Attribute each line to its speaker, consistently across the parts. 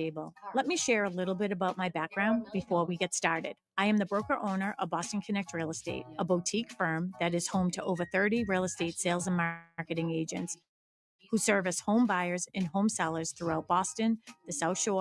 Speaker 1: Roundtable. Let me share a little bit about my background before we get started. I am the broker-owner of Boston Connect Real Estate, a boutique firm that is home to over 30 real estate sales and marketing agents who service home buyers and home sellers throughout Boston, the South Shore,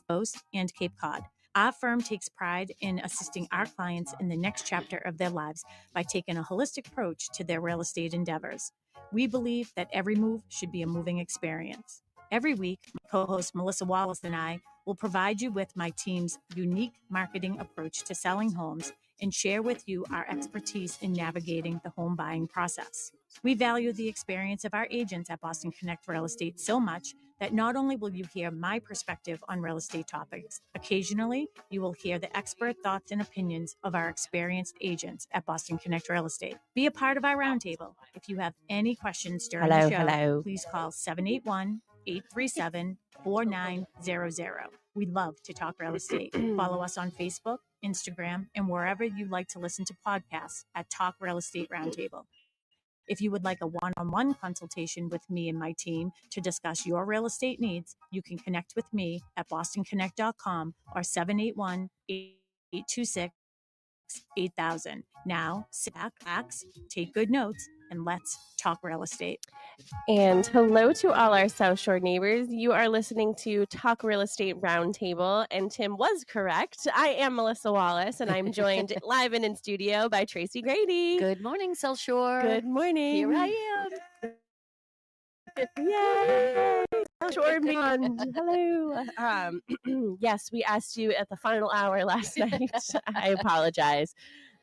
Speaker 1: Coast, and Cape Cod. Our firm takes pride in assisting our clients in the next chapter of their lives by taking a holistic approach to their real estate endeavors. We believe that every move should be a moving experience. Every week, my co-host Melissa Wallace and I will provide you with my team's unique marketing approach to selling homes and share with you our expertise in navigating the home buying process. We value the experience of our agents at Boston Connect Real Estate so much that not only will you hear my perspective on real estate topics, occasionally you will hear the expert thoughts and opinions of our experienced agents at Boston Connect Real Estate. Be a part of our roundtable. If you have any questions during the show, please call 781-837-4900. We love to talk real estate. Follow us on Facebook, Instagram, and wherever you like to listen to podcasts at Talk Real Estate Roundtable. If you would like a one-on-one consultation with me and my team to discuss your real estate needs, you can connect with me at bostonconnect.com or 781-826-8000. Now, sit back, relax, take good notes, and let's talk real estate.
Speaker 2: And hello to all our South Shore neighbors. You are listening to Talk Real Estate Roundtable, and Tim was correct. I am Melissa Wallace, and I'm joined live and in studio by Tracy Grady.
Speaker 3: Good morning, South Shore.
Speaker 2: Good morning.
Speaker 3: Here I am.
Speaker 2: Yay! South Shore Beyond. Hello. Yes, we asked you at the final hour last night. I apologize.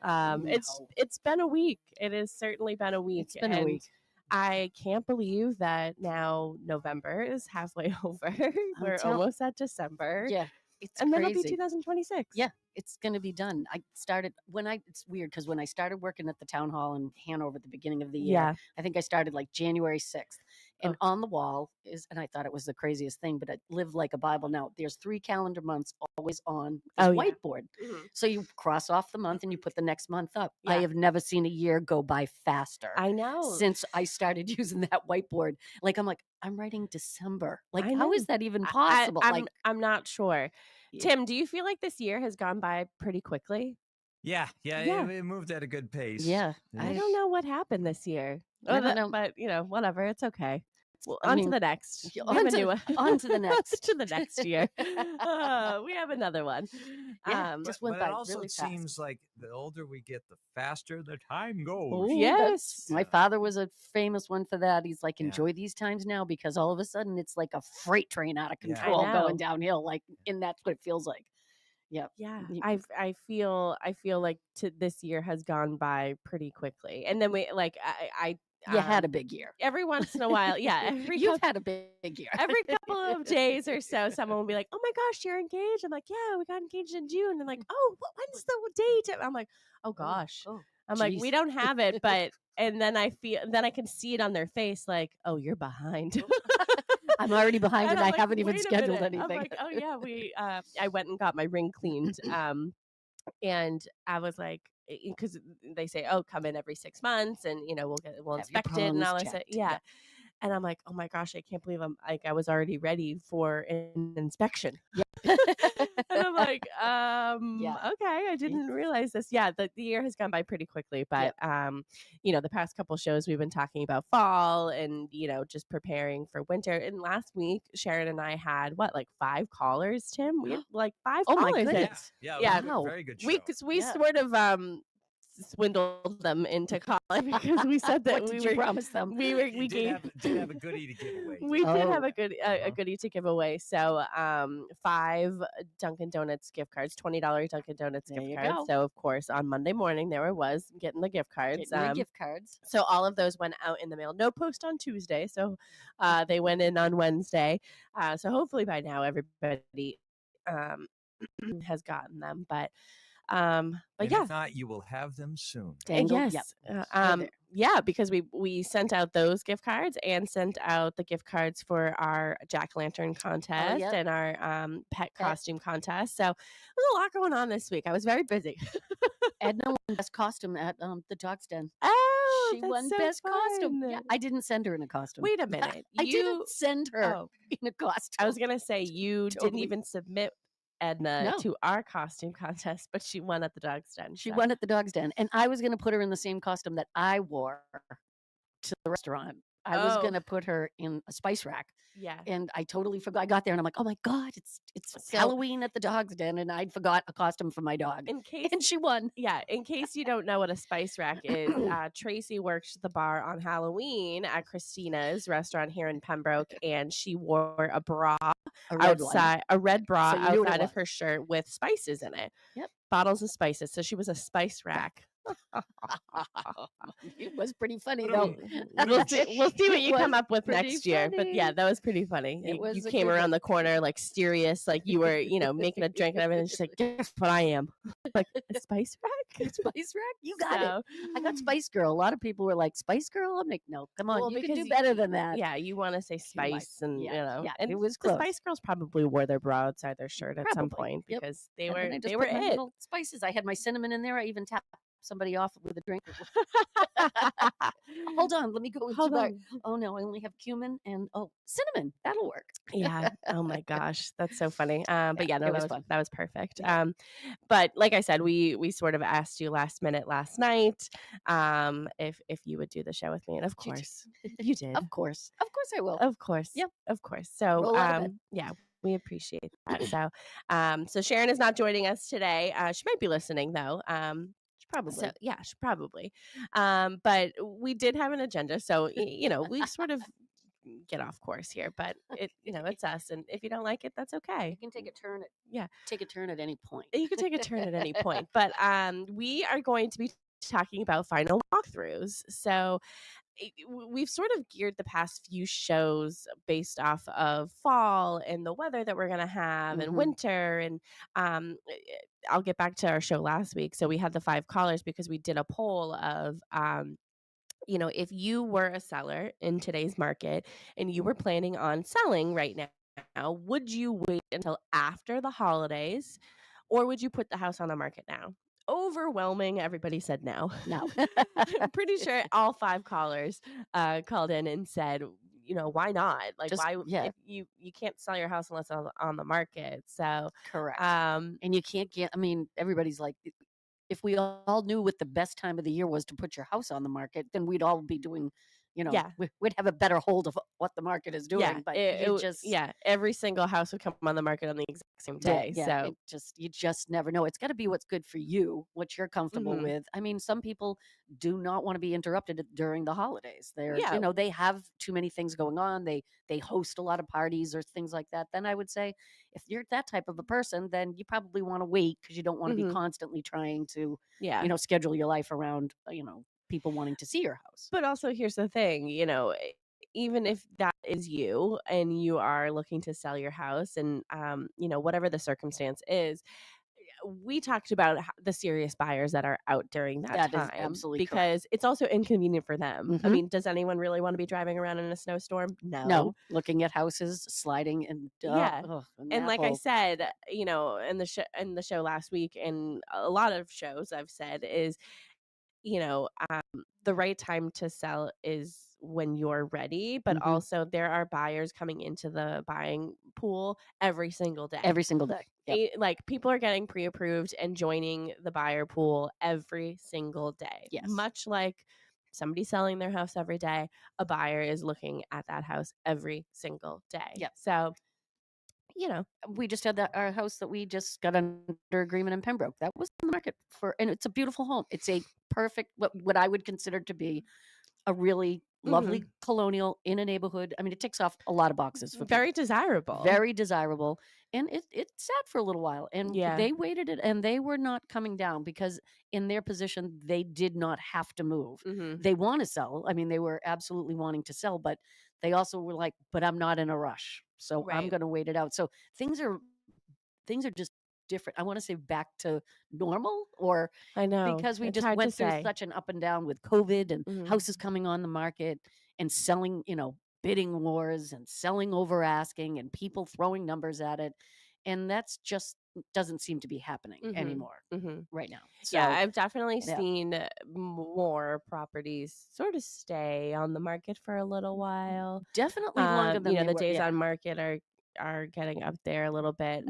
Speaker 2: It's been a week. It has certainly been a week.
Speaker 3: It's been a week.
Speaker 2: I can't believe that now November is halfway over. We're almost at December.
Speaker 3: Yeah, it's
Speaker 2: and
Speaker 3: crazy.
Speaker 2: then it'll be 2026.
Speaker 3: Yeah, it's going to be done. It's weird because when I started working at the town hall in Hanover at the beginning of the year, I think I started like January 6th. And on the wall and I thought it was the craziest thing, but it lived like a Bible. Now there's 3 calendar months always on this whiteboard. Mm-hmm. So you cross off the month and you put the next month up. Yeah. I have never seen a year go by faster.
Speaker 2: I know.
Speaker 3: Since I started using that whiteboard. I'm writing December. How is that even possible?
Speaker 2: I'm not sure. Yeah. Tim, do you feel like this year has gone by pretty quickly?
Speaker 4: Yeah. It moved at a good pace.
Speaker 3: Yeah.
Speaker 2: I don't know what happened this year. I don't know. But, whatever. It's okay. Well, on to the next.
Speaker 3: On to the next.
Speaker 2: To the next year. We have another one.
Speaker 4: Yeah, just went by. It also really seems like the older we get, the faster the time goes.
Speaker 2: Ooh, yes.
Speaker 3: My father was a famous one for that. He's like, enjoy these times now because all of a sudden it's like a freight train out of control going downhill. And that's what it feels like. Yeah.
Speaker 2: Yeah. I feel like this year has gone by pretty quickly. And then
Speaker 3: you had a big year.
Speaker 2: Every once in a while,
Speaker 3: you've had a big year.
Speaker 2: Every couple of days or so, someone will be like, "Oh my gosh, you're engaged!" I'm like, "Yeah, we got engaged in June." And like, "Oh, when's the date?" I'm like, "Oh gosh." I'm like, "We don't have it," but and then I can see it on their face, like, "Oh, you're behind."
Speaker 3: I'm already behind, and I haven't even scheduled anything.
Speaker 2: I'm like, "Oh yeah, I went and got my ring cleaned." And I was like, because they say, "Oh, come in every 6 months, and we'll inspect it and all that." Yeah. And I'm like, "Oh my gosh, I can't believe I was already ready for an inspection."
Speaker 3: Yeah.
Speaker 2: And I'm like, okay, I didn't realize this. Yeah, the year has gone by pretty quickly, but the past couple shows we've been talking about fall and just preparing for winter. And last week, Sharon and I had 5 callers, Tim? We had 5 callers.
Speaker 3: Oh my goodness.
Speaker 4: Yeah. Very good show.
Speaker 2: We sort of swindled them into calling because we said that
Speaker 3: we were promise them.
Speaker 4: We did have a goodie to give away.
Speaker 2: We did have a goodie to give away. So 5 Dunkin' Donuts gift cards, $20 Dunkin' Donuts gift cards.
Speaker 3: Go.
Speaker 2: So of course on Monday morning there I was getting the gift cards.
Speaker 3: Gift cards.
Speaker 2: So all of those went out in the mail. No post on Tuesday, so they went in on Wednesday. So hopefully by now everybody has gotten them, but
Speaker 4: if not, you will have them soon.
Speaker 2: Yes. Yep. Because we sent out those gift cards and sent out the gift cards for our jack-o'-lantern contest and our pet costume contest. So there's a lot going on this week. I was very busy.
Speaker 3: Edna won best costume at the Dog's Den.
Speaker 2: Oh,
Speaker 3: She won
Speaker 2: so
Speaker 3: best costume.
Speaker 2: fun.
Speaker 3: Yeah, I didn't send her in a costume.
Speaker 2: Wait a minute.
Speaker 3: I didn't send her in a costume.
Speaker 2: I was going to say you didn't even submit Edna to our costume contest, but she won at the Dog's Den.
Speaker 3: She won at the Dog's Den. And I was going to put her in the same costume that I wore to the restaurant. I was going to put her in a spice rack.
Speaker 2: Yeah.
Speaker 3: And I totally forgot. I got there and I'm like, oh my God, it's Halloween at the Dog's Den. And I'd forgot a costume for my dog. And she won.
Speaker 2: Yeah. In case you don't know what a spice rack is, Tracy worked the bar on Halloween at Christina's restaurant here in Pembroke. And she wore a bra outside, a red bra outside of her shirt with spices in it.
Speaker 3: Yep.
Speaker 2: Bottles of spices. So she was a spice rack.
Speaker 3: It was pretty funny though.
Speaker 2: We'll see what you come up with next year. But yeah, that was pretty funny. You came around the corner like mysterious, like you were, making a drink and everything. She's like, guess what I am? Like a spice rack?
Speaker 3: A spice rack? You got it. I got Spice Girl. A lot of people were like, Spice Girl? I'm like, no, come on, you can do better than that.
Speaker 2: Yeah, you want to say spice and
Speaker 3: Yeah,
Speaker 2: and
Speaker 3: it was
Speaker 2: the
Speaker 3: close.
Speaker 2: Spice Girls probably wore their bra outside their shirt at some point because they were it.
Speaker 3: Little spices. I had my cinnamon in there. I even tapped somebody off with a drink. Hold on, let me go. Oh no, I only have cumin and cinnamon. That'll work.
Speaker 2: Yeah. Oh my gosh, that's so funny. But yeah, no, that was perfect. But like I said, we sort of asked you last minute last night if you would do the show with me, and of course you did.
Speaker 3: Of course I will.
Speaker 2: Of course,
Speaker 3: yep,
Speaker 2: of course. So yeah. We appreciate that. So Sharon is not joining us today. She might be listening though.
Speaker 3: Probably.
Speaker 2: So, yeah, she probably. But we did have an agenda. So, we sort of get off course here, but it's us. And if you don't like it, that's okay.
Speaker 3: You can take a turn
Speaker 2: take
Speaker 3: a turn at any point.
Speaker 2: You can take a turn at any point. But we are going to be talking about final walkthroughs. So we've sort of geared the past few shows based off of fall and the weather that we're going to have and winter. And I'll get back to our show last week. So we had the 5 callers because we did a poll of, if you were a seller in today's market and you were planning on selling right now, would you wait until after the holidays or would you put the house on the market now? Overwhelming, everybody said no. I'm pretty sure all 5 callers called in and said, why not? Like, if you can't sell your house unless it's on the market. So
Speaker 3: correct. And you can't everybody's like, if we all knew what the best time of the year was to put your house on the market, then we'd all be doing, we'd have a better hold of what the market is doing.
Speaker 2: Yeah,
Speaker 3: but
Speaker 2: every single house would come on the market on the exact same day.
Speaker 3: Yeah, so you just never know. It's got to be what's good for you, what you're comfortable with. I mean, some people do not want to be interrupted during the holidays. They're, they have too many things going on. They host a lot of parties or things like that. Then I would say, if you're that type of a person, then you probably want to wait because you don't want to be constantly trying to, schedule your life around, people wanting to see your house.
Speaker 2: But also here's the thing, even if that is you and you are looking to sell your house and, whatever the circumstance is, we talked about the serious buyers that are out during that time.
Speaker 3: Is absolutely
Speaker 2: because
Speaker 3: correct.
Speaker 2: It's also inconvenient for them. I mean, does anyone really want to be driving around in a snowstorm?
Speaker 3: No. Looking at houses, sliding and
Speaker 2: and like I said, in the show last week and a lot of shows I've said is, the right time to sell is when you're ready, but also there are buyers coming into the buying pool every single day.
Speaker 3: Yep.
Speaker 2: Like people are getting pre-approved and joining the buyer pool every single day.
Speaker 3: Yes.
Speaker 2: Much like somebody selling their house every day, a buyer is looking at that house every single day.
Speaker 3: Yep.
Speaker 2: So,
Speaker 3: we just had our house that we just got under agreement in Pembroke. That was on the market and it's a beautiful home. It's a perfect, what I would consider to be a really lovely colonial in a neighborhood. I mean, it ticks off a lot of boxes for
Speaker 2: very
Speaker 3: people.
Speaker 2: desirable.
Speaker 3: Very desirable. And it sat for a little while and they waited it and they were not coming down because in their position, they did not have to move. They want to sell. I mean, they were absolutely wanting to sell, but they also were like, but I'm not in a rush. So I'm going to wait it out. So things are just different. I want to say back to normal or
Speaker 2: I know
Speaker 3: because we just went through such an up and down with COVID and houses coming on the market and selling, bidding wars and selling over asking and people throwing numbers at it. And that's just doesn't seem to be happening anymore right now. So,
Speaker 2: yeah, I've definitely seen more properties sort of stay on the market for a little while.
Speaker 3: Definitely longer than
Speaker 2: the
Speaker 3: they were.
Speaker 2: days on market are getting up there a little bit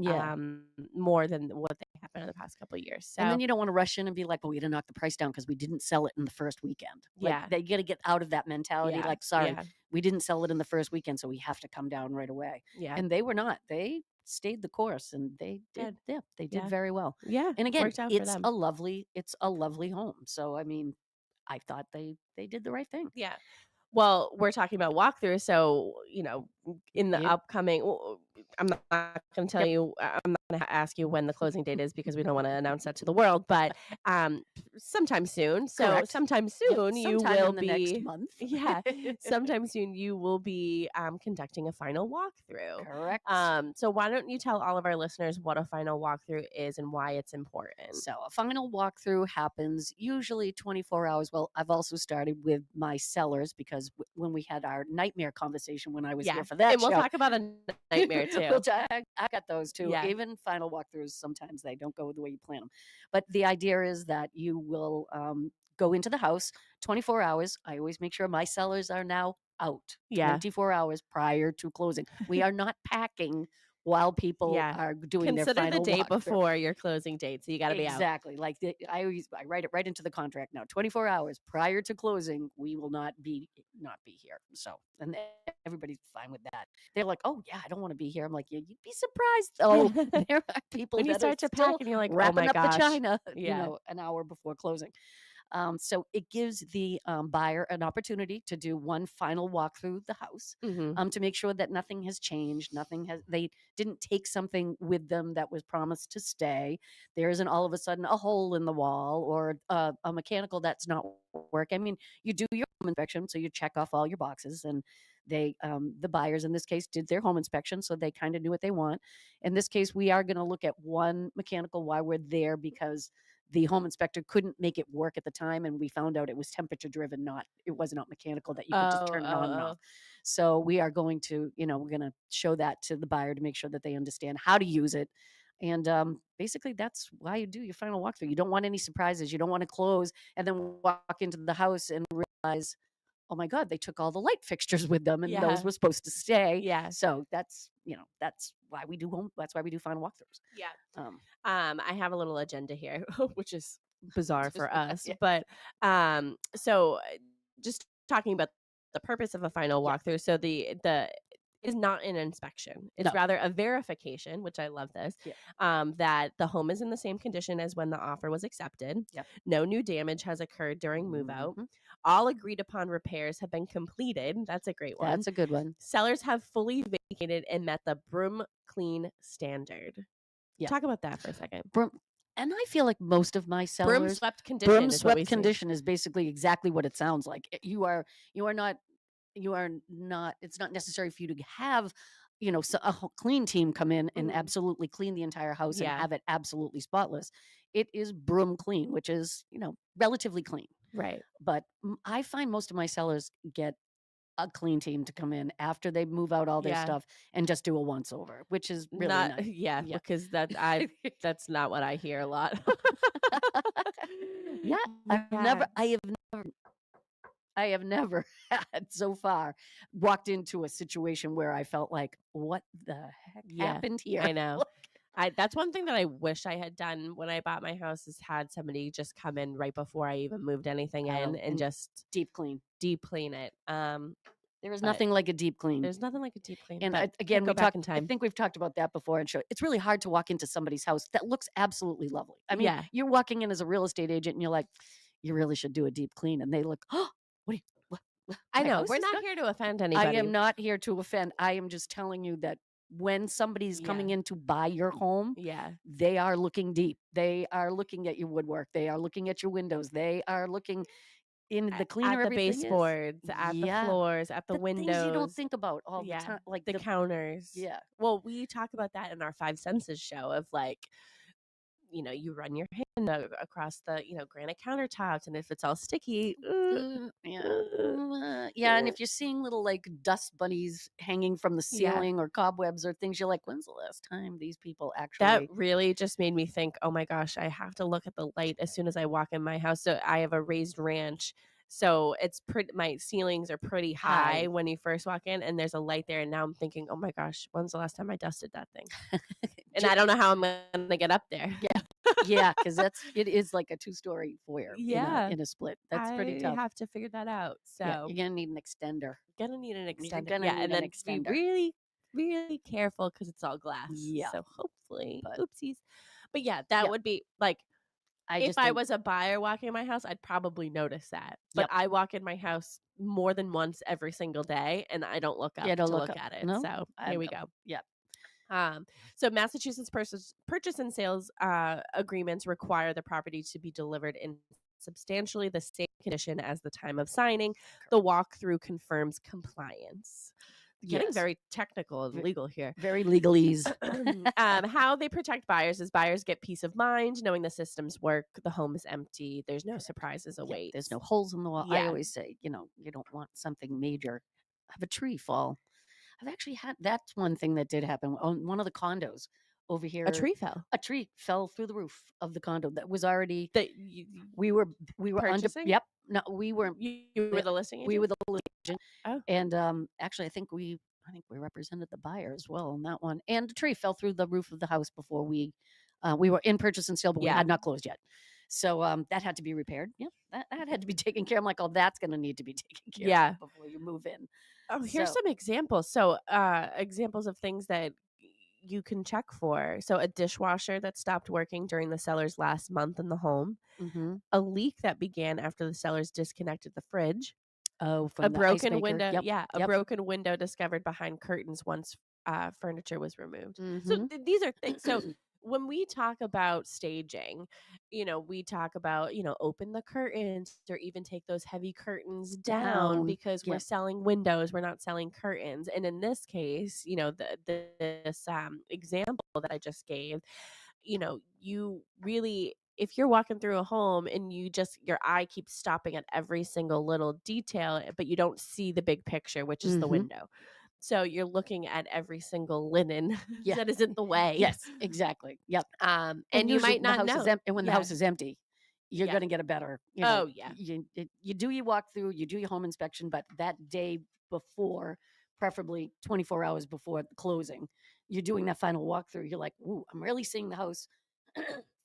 Speaker 2: more than what they have been in the past couple of years. So,
Speaker 3: and then you don't want to rush in and be like, well, we had to knock the price down because we didn't sell it in the first weekend. Like, they got to get out of that mentality. Like, sorry, we didn't sell it in the first weekend, so we have to come down right away. Yeah. And they were not. They stayed the course, and they did. Yeah, they did very well. Yeah. And again, it's a lovely home. So, I mean, I thought they did the right thing.
Speaker 2: Yeah. Well, we're talking about walkthrough, so in the upcoming, I'm not going to tell you. I'm not going to ask you when the closing date is because we don't want to announce that to the world. But sometime soon. So
Speaker 3: Correct.
Speaker 2: sometime soon you will
Speaker 3: in the next month.
Speaker 2: Yeah. Sometime soon you will be conducting a final walkthrough.
Speaker 3: Correct.
Speaker 2: So why don't you tell all of our listeners what a final walkthrough is and why it's important?
Speaker 3: So a final walkthrough happens usually 24 hours. Well, I've also started with my sellers because when we had our nightmare conversation when I was here for that
Speaker 2: and we'll talk about a nightmare too.
Speaker 3: I got those too.
Speaker 2: Yeah.
Speaker 3: Even final walkthroughs, sometimes they don't go the way you plan them. But the idea is that you will go into the house 24 hours. I always make sure my sellers are now out 24 hours prior to closing. We are not packing while people are doing their final
Speaker 2: Consider the day
Speaker 3: walkthrough
Speaker 2: before your closing date, so you got to be out.
Speaker 3: Exactly. Like I write it right into the contract now. 24 hours prior to closing, we will not be here. So, and everybody's fine with that. They're like, "Oh yeah, I don't want to be here." I'm like, "Yeah, you'd be surprised though. There are people
Speaker 2: when you
Speaker 3: that
Speaker 2: start to pack and you're like,
Speaker 3: wrapping
Speaker 2: oh my
Speaker 3: up
Speaker 2: gosh.
Speaker 3: the china, an hour before closing." So it gives the buyer an opportunity to do one final walk through the house to make sure that nothing has changed. They didn't take something with them that was promised to stay. There isn't all of a sudden a hole in the wall or a mechanical that's not working. I mean, you do your home inspection, so you check off all your boxes, and they the buyers in this case did their home inspection, so they kind of knew what they want. In this case, we are going to look at one mechanical while we're there because the home inspector couldn't make it work at the time, and we found out it was temperature driven, it was not mechanical that you could just turn it on and off. So we are going to, we're going to show that to the buyer to make sure that they understand how to use it. And basically, that's why you do your final walkthrough. You don't want any surprises. You don't want to close and then walk into the house and realize, oh my God, they took all the light fixtures with them, and those were supposed to stay. Yeah. So that's why we do that's why we do final walkthroughs.
Speaker 2: Yeah. I have a little agenda here, which is bizarre for us, but so just talking about the purpose of a final walkthrough. So the is not an inspection. It's rather a verification, which I love this, that the home is in the same condition as when the offer was accepted. Yep. No new damage has occurred during move out. All agreed upon repairs have been completed. That's a great one.
Speaker 3: That's a good one.
Speaker 2: Sellers have fully vacated and met the broom clean standard. Yeah. Talk about that for a second.
Speaker 3: And I feel like most of my sellers,
Speaker 2: broom swept condition
Speaker 3: is basically exactly what it sounds like. You are not, it's not necessary for you to have, a clean team come in and absolutely clean the entire house and have it absolutely spotless. It is broom clean, which is, relatively clean.
Speaker 2: Right.
Speaker 3: But I find most of my sellers get a clean team to come in after they move out all their stuff and just do a once over, which is really nice.
Speaker 2: Yeah, because that's not what I hear a lot.
Speaker 3: I have never had so far walked into a situation where I felt like, what the heck happened here?
Speaker 2: I know. That's one thing that I wish I had done when I bought my house, is had somebody just come in right before I even moved anything in and just deep clean it.
Speaker 3: There is nothing like a deep clean.
Speaker 2: There's nothing like a deep clean.
Speaker 3: And again, I think we've talked about that before. And it's really hard to walk into somebody's house that looks absolutely lovely. I mean, you're walking in as a real estate agent and you're like, you really should do a deep clean. And they look, oh, what?
Speaker 2: I know. We're not here to offend anybody.
Speaker 3: I am not here to offend. I am just telling you that when somebody's coming in to buy your home, they are looking deep. They are looking at your woodwork. They are looking at your windows. They are looking in the cleaner,
Speaker 2: at the baseboards, at the floors, at the windows.
Speaker 3: Things you don't think about all the time, like
Speaker 2: the counters.
Speaker 3: Yeah.
Speaker 2: Well, we talk about that in our Five Senses show of like, you run your hand across the, granite countertops, and if it's all sticky,
Speaker 3: yeah. And if you're seeing little like dust bunnies hanging from the ceiling or cobwebs or things, you're like, when's the last time these people actually?
Speaker 2: That really just made me think, oh my gosh, I have to look at the light as soon as I walk in my house. So I have a raised ranch. So it's my ceilings are pretty high when you first walk in, and there's a light there. And now I'm thinking, oh my gosh, when's the last time I dusted that thing? And I don't know how I'm going to get up there.
Speaker 3: Yeah, because it is like a 2-story foyer in a split. That's pretty tough.
Speaker 2: I have to figure that out. So
Speaker 3: you're gonna need an extender.
Speaker 2: Gonna need an extender.
Speaker 3: You're gonna need
Speaker 2: and then
Speaker 3: an extender.
Speaker 2: be really, really careful because it's all glass.
Speaker 3: Yeah.
Speaker 2: So hopefully, oopsies. But that would be like, if I was a buyer walking in my house, I'd probably notice that. But I walk in my house more than once every single day, and I don't look up to look at it.
Speaker 3: No?
Speaker 2: So here we go.
Speaker 3: Yep.
Speaker 2: So Massachusetts purchase and sales agreements require the property to be delivered in substantially the same condition as the time of signing. The walkthrough confirms compliance. Getting very technical and legal here.
Speaker 3: Very legalese.
Speaker 2: How they protect buyers is buyers get peace of mind knowing the systems work, the home is empty, there's no surprises await.
Speaker 3: There's no holes in the wall. I always say, you don't want something major. Have a tree fall. I've actually had, that's one thing that did happen on one of the condos over here.
Speaker 2: A tree fell.
Speaker 3: A tree fell through the roof of the condo that was already. We were
Speaker 2: purchasing?
Speaker 3: Yep. No, we weren't.
Speaker 2: You were the listing agent?
Speaker 3: We were the listing agent.
Speaker 2: Oh.
Speaker 3: And actually, I think we represented the buyer as well on that one. And the tree fell through the roof of the house before we were in purchase and sale, but we had not closed yet. So that had to be repaired. Yeah, that had to be taken care of. I'm like, oh, that's going to need to be taken care of before you move in.
Speaker 2: Oh, here's some examples. So examples of things that you can check for. So a dishwasher that stopped working during the seller's last month in the home.
Speaker 3: Mm-hmm.
Speaker 2: A leak that began after the sellers disconnected the fridge.
Speaker 3: Oh, from
Speaker 2: a broken window.
Speaker 3: Yep.
Speaker 2: A broken window discovered behind curtains once furniture was removed.
Speaker 3: Mm-hmm.
Speaker 2: So these are things. So when we talk about staging, we talk about, open the curtains or even take those heavy curtains down because we're selling windows, we're not selling curtains. And in this case, this example that I just gave, you really, if you're walking through a home and your eye keeps stopping at every single little detail, but you don't see the big picture, which is the window. So you're looking at every single linen that is in the way.
Speaker 3: Yes, exactly. Yep.
Speaker 2: And you might not know.
Speaker 3: And when the house is empty, you're going to get a better. You do your walkthrough, you do your home inspection, but that day before, preferably 24 hours before the closing, you're doing that final walkthrough. You're like, ooh, I'm really seeing the house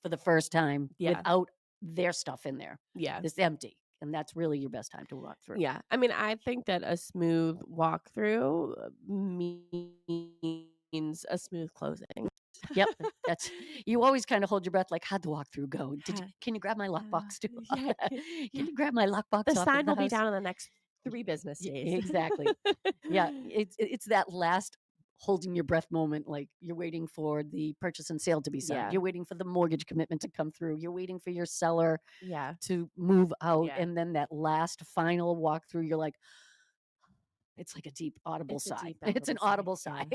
Speaker 3: for the first time without their stuff in there.
Speaker 2: Yeah.
Speaker 3: It's empty. And that's really your best time to walk through.
Speaker 2: Yeah. I mean, I think that a smooth walkthrough means a smooth closing.
Speaker 3: Yep. You always kind of hold your breath like, how'd the walkthrough go? Can you grab my lockbox too? Can you grab my lockbox?
Speaker 2: The sign will be down in the next 3 business days.
Speaker 3: Exactly. Yeah. It's that last holding your breath moment, like you're waiting for the purchase and sale to be signed. You're waiting for the mortgage commitment to come through. You're waiting for your seller to move out. And then that last final walkthrough, you're like, it's like a deep audible sigh. It's an audible sigh.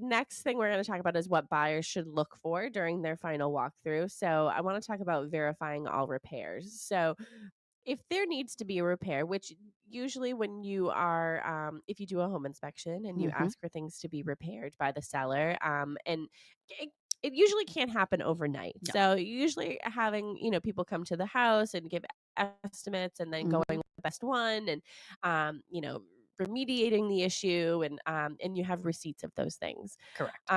Speaker 2: Next thing we're going to talk about is what buyers should look for during their final walkthrough. So I want to talk about verifying all repairs. So if there needs to be a repair, which usually when you are, if you do a home inspection and you ask for things to be repaired by the seller, and it usually can't happen overnight. No. So usually having, people come to the house and give estimates and then going with the best one and, remediating the issue and you have receipts of those things.
Speaker 3: Correct.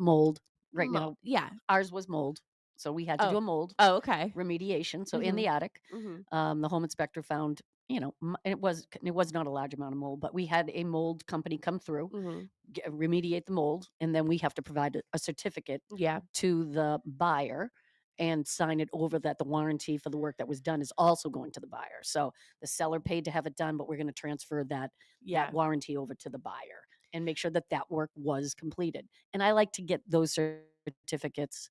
Speaker 3: Mold right now. Yeah. Ours was mold. So we had to do a mold remediation. So in the attic, the home inspector found, it was not a large amount of mold, but we had a mold company come through, remediate the mold, and then we have to provide a certificate to the buyer and sign it over that the warranty for the work that was done is also going to the buyer. So the seller paid to have it done, but we're going to transfer that warranty over to the buyer and make sure that work was completed. And I like to get those certificates.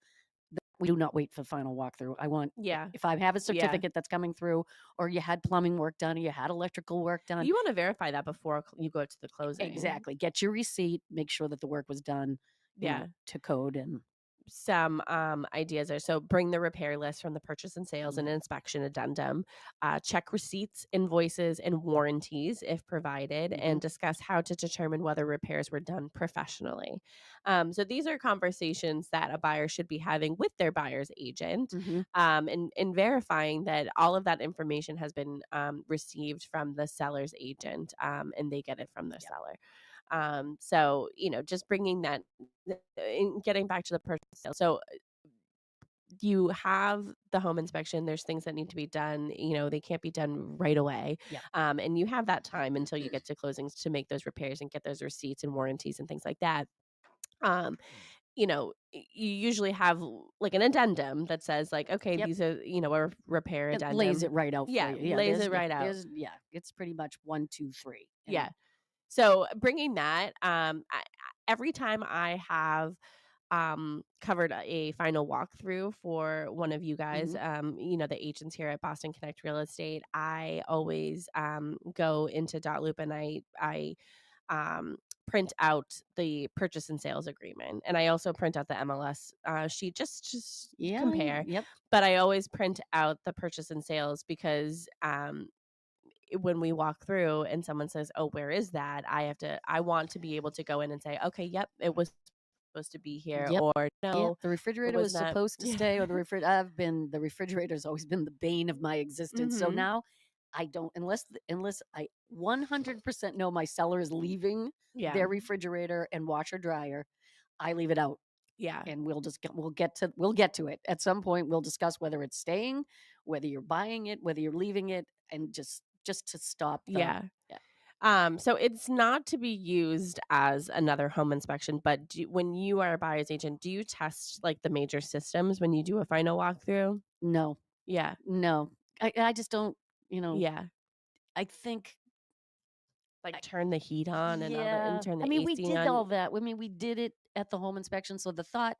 Speaker 3: We do not wait for the final walkthrough. I want, if I have a certificate that's coming through, or you had plumbing work done, or you had electrical work done.
Speaker 2: You want to verify that before you go to the closing.
Speaker 3: Exactly. Get your receipt, make sure that the work was done to code. And
Speaker 2: some ideas are, so bring the repair list from the purchase and sales and inspection addendum, check receipts, invoices, and warranties if provided, and discuss how to determine whether repairs were done professionally. So these are conversations that a buyer should be having with their buyer's agent, and verifying that all of that information has been received from the seller's agent, and they get it from the seller. So, just bringing that, getting back to the purchase sale. So you have the home inspection, there's things that need to be done, they can't be done right away. And you have that time until you get to closings to make those repairs and get those receipts and warranties and things like that. You usually have like an addendum that says like, okay, these are, a repair
Speaker 3: It
Speaker 2: addendum.
Speaker 3: lays it right out for you.
Speaker 2: Yeah, lays it right out.
Speaker 3: It's pretty much 1, 2, 3.
Speaker 2: Yeah. So bringing that, every time I have covered a final walkthrough for one of you guys, the agents here at Boston Connect Real Estate, I always go into Dotloop and I print out the purchase and sales agreement, and I also print out the MLS sheet just to compare. But I always print out the purchase and sales because when we walk through and someone says, "Oh, where is that?" I want to be able to go in and say, "Okay, yep, it was supposed to be here," or "No,
Speaker 3: the refrigerator was supposed to stay," or the refrigerator's always been the bane of my existence. So now I don't, unless I 100% know my seller is leaving their refrigerator and washer dryer, I leave it out. And we'll get to it at some point. We'll discuss whether it's staying, whether you're buying it, whether you're leaving it, and just to stop.
Speaker 2: So it's not to be used as another home inspection, but when you are a buyer's agent, do you test like the major systems when you do a final walkthrough?
Speaker 3: No.
Speaker 2: Yeah.
Speaker 3: No. I just don't, I think
Speaker 2: like turn the heat on and turn the AC
Speaker 3: we did
Speaker 2: on.
Speaker 3: all that. We did it at the home inspection. So the thought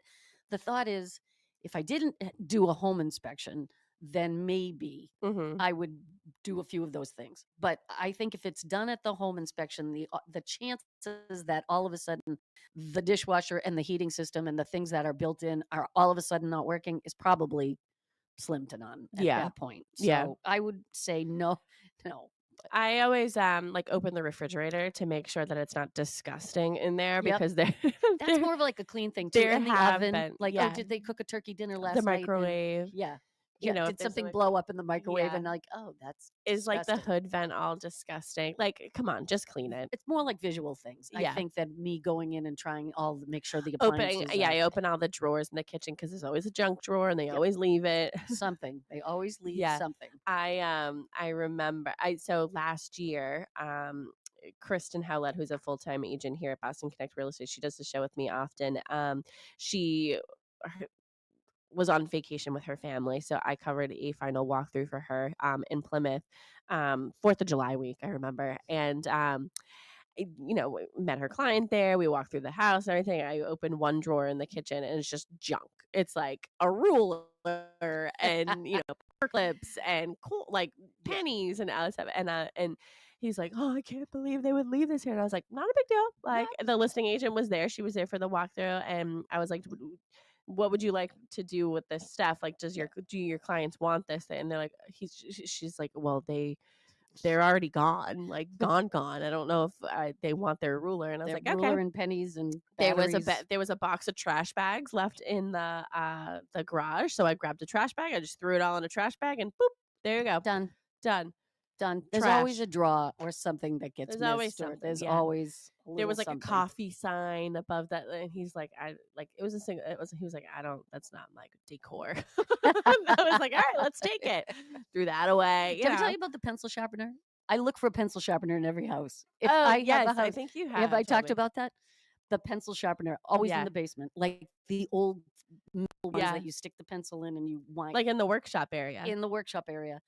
Speaker 3: is, if I didn't do a home inspection, then maybe I would do a few of those things. But I think if it's done at the home inspection, the chances that all of a sudden the dishwasher and the heating system and the things that are built in are all of a sudden not working is probably slim to none at that point. So I would say no.
Speaker 2: I always like open the refrigerator to make sure that it's not disgusting in there because that's
Speaker 3: more of like a clean thing too. In the oven, oh, did they cook a turkey dinner last night?
Speaker 2: The microwave.
Speaker 3: Did something blow up in the microwave and like, oh, that's
Speaker 2: is like the hood vent all disgusting? Like, come on, just clean it.
Speaker 3: It's more like visual things. I think that me going in and trying make sure the
Speaker 2: appliances. I open all the drawers in the kitchen because there's always a junk drawer and they always leave it.
Speaker 3: Something. They always leave something.
Speaker 2: I remember. So last year, Kristen Howlett, who's a full-time agent here at Boston Connect Real Estate, she does the show with me often. She was on vacation with her family, so I covered a final walkthrough for her in Plymouth, 4th of July week, I remember. And met her client there. We walked through the house and everything. I opened one drawer in the kitchen and it's just junk. It's like a ruler and paper clips and pennies and all that stuff. And he's like, "Oh, I can't believe they would leave this here." And I was like, "Not a big deal." Like the listing agent was there. She was there for the walkthrough, and I was like, "What would you like to do with this stuff? Like, do your clients want this?" And they're like, she's like, "Well, they're already gone, like gone. I don't know if they want their ruler." And I was like, "Okay."
Speaker 3: Ruler and pennies and
Speaker 2: batteries. There was a box of trash bags left in the garage, so I grabbed a trash bag. I just threw it all in a trash bag, and boop, there you go.
Speaker 3: Done. There's
Speaker 2: Trash.
Speaker 3: always a draw or something that gets missed. Always something. There's always
Speaker 2: there was like
Speaker 3: something.
Speaker 2: A coffee sign above that, and he's like, it was a single. He was like, that's not like decor. I was like, all right, let's take it. Threw that away.
Speaker 3: Did I tell you about the pencil sharpener? I look for a pencil sharpener in every house.
Speaker 2: I think you have.
Speaker 3: Have I talked about that? The pencil sharpener, always in the basement, like the old metal ones that you stick the pencil in and you wind.
Speaker 2: Like in the workshop area.
Speaker 3: In the workshop area.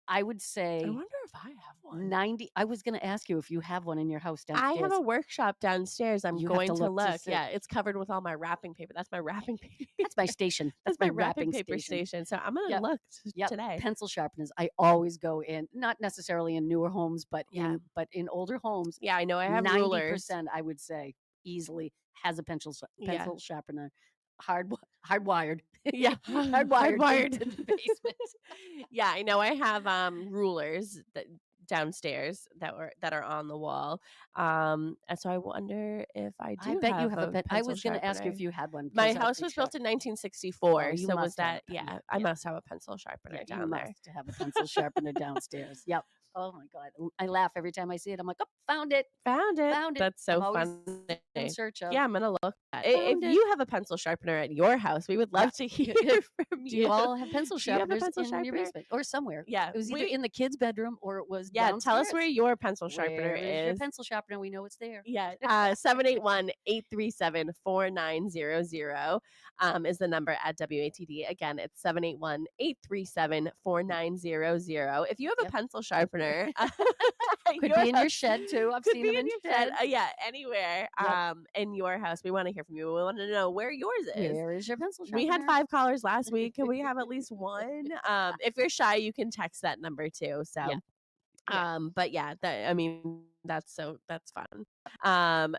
Speaker 3: I would say,
Speaker 2: I wonder if I have one.
Speaker 3: 90. I was going to ask you if you have one in your house downstairs.
Speaker 2: I have a workshop downstairs. I'm going to look. Yeah, it's covered with all my wrapping paper. That's my wrapping paper.
Speaker 3: That's my station.
Speaker 2: That's my wrapping paper station. So I'm going to look today.
Speaker 3: Pencil sharpeners. I always go in, not necessarily in newer homes, but in older homes.
Speaker 2: Yeah, I know I have
Speaker 3: 90%,
Speaker 2: rulers.
Speaker 3: I would say easily has a pencil sharpener. hardwired.
Speaker 2: Yeah,
Speaker 3: hardwired into the basement.
Speaker 2: Yeah, I know. I have rulers that downstairs that are on the wall. And so I wonder if I
Speaker 3: I
Speaker 2: do
Speaker 3: bet you
Speaker 2: have
Speaker 3: have
Speaker 2: a
Speaker 3: I
Speaker 2: pencil
Speaker 3: was going to ask you
Speaker 2: sharpener.
Speaker 3: if you had one.
Speaker 2: My
Speaker 3: 'Cause I'd
Speaker 2: house
Speaker 3: be
Speaker 2: was built
Speaker 3: shocked.
Speaker 2: in 1964,
Speaker 3: you
Speaker 2: so was
Speaker 3: must have
Speaker 2: that
Speaker 3: a pen.
Speaker 2: yeah, I must have a pencil sharpener
Speaker 3: Yeah, you
Speaker 2: down there.
Speaker 3: must have a pencil sharpener downstairs. Yep. Oh my God. I laugh every time I see it. I'm like, oh, found it.
Speaker 2: Found it.
Speaker 3: Found it.
Speaker 2: That's so
Speaker 3: I'm always
Speaker 2: funny.
Speaker 3: in search of.
Speaker 2: Yeah, I'm gonna look at it. If
Speaker 3: Found it.
Speaker 2: you have a pencil sharpener at your house, we would love to hear from
Speaker 3: Do you all have pencil
Speaker 2: Do you have a
Speaker 3: sharpeners
Speaker 2: pencil
Speaker 3: in your
Speaker 2: sharpener?
Speaker 3: basement or somewhere?
Speaker 2: Yeah,
Speaker 3: It was either in the kids' bedroom or it was
Speaker 2: yeah.
Speaker 3: downstairs.
Speaker 2: Tell us where your pencil sharpener
Speaker 3: Where is your
Speaker 2: is.
Speaker 3: pencil sharpener? We know it's there.
Speaker 2: Yeah, 781-837-4900 is the number at WATD. Again, it's 781-837-4900. If you have a pencil sharpener,
Speaker 3: could be in your shed too. I've seen them in
Speaker 2: your
Speaker 3: shed.
Speaker 2: Yeah, anywhere in your house. We want to hear from you. We want to know where yours is.
Speaker 3: Where is your pencil sharpener?
Speaker 2: We had 5 callers last week. Can we have at least one? If you're shy, you can text that number too. So.
Speaker 3: Yeah.
Speaker 2: But yeah, that's fun.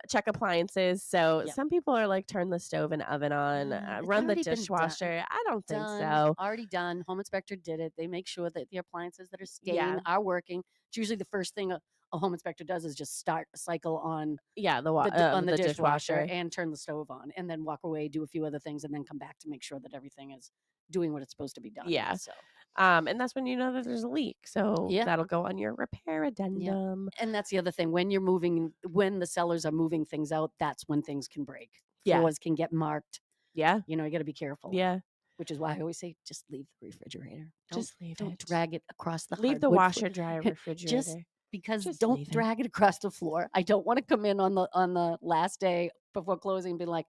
Speaker 2: Check appliances. So some people are like, turn the stove and oven on, run the dishwasher. I don't think so.
Speaker 3: Already done. Home inspector did it. They make sure that the appliances that are staying are working. It's usually the first thing a home inspector does is just start a cycle on the dishwasher and turn the stove on, and then walk away, do a few other things, and then come back to make sure that everything is doing what it's supposed to be done.
Speaker 2: Yeah.
Speaker 3: So.
Speaker 2: And that's when you know that there's a leak. So that'll go on your repair addendum.
Speaker 3: Yeah. And that's the other thing. When the sellers are moving things out, that's when things can break. Floors can get marked.
Speaker 2: Yeah.
Speaker 3: You got to be careful.
Speaker 2: Yeah.
Speaker 3: Which is why I always say, just leave the refrigerator. Don't
Speaker 2: it.
Speaker 3: drag it across the
Speaker 2: Leave the washer dryer refrigerator.
Speaker 3: Don't drag it across the floor. I don't want to come in on the last day before closing and be like,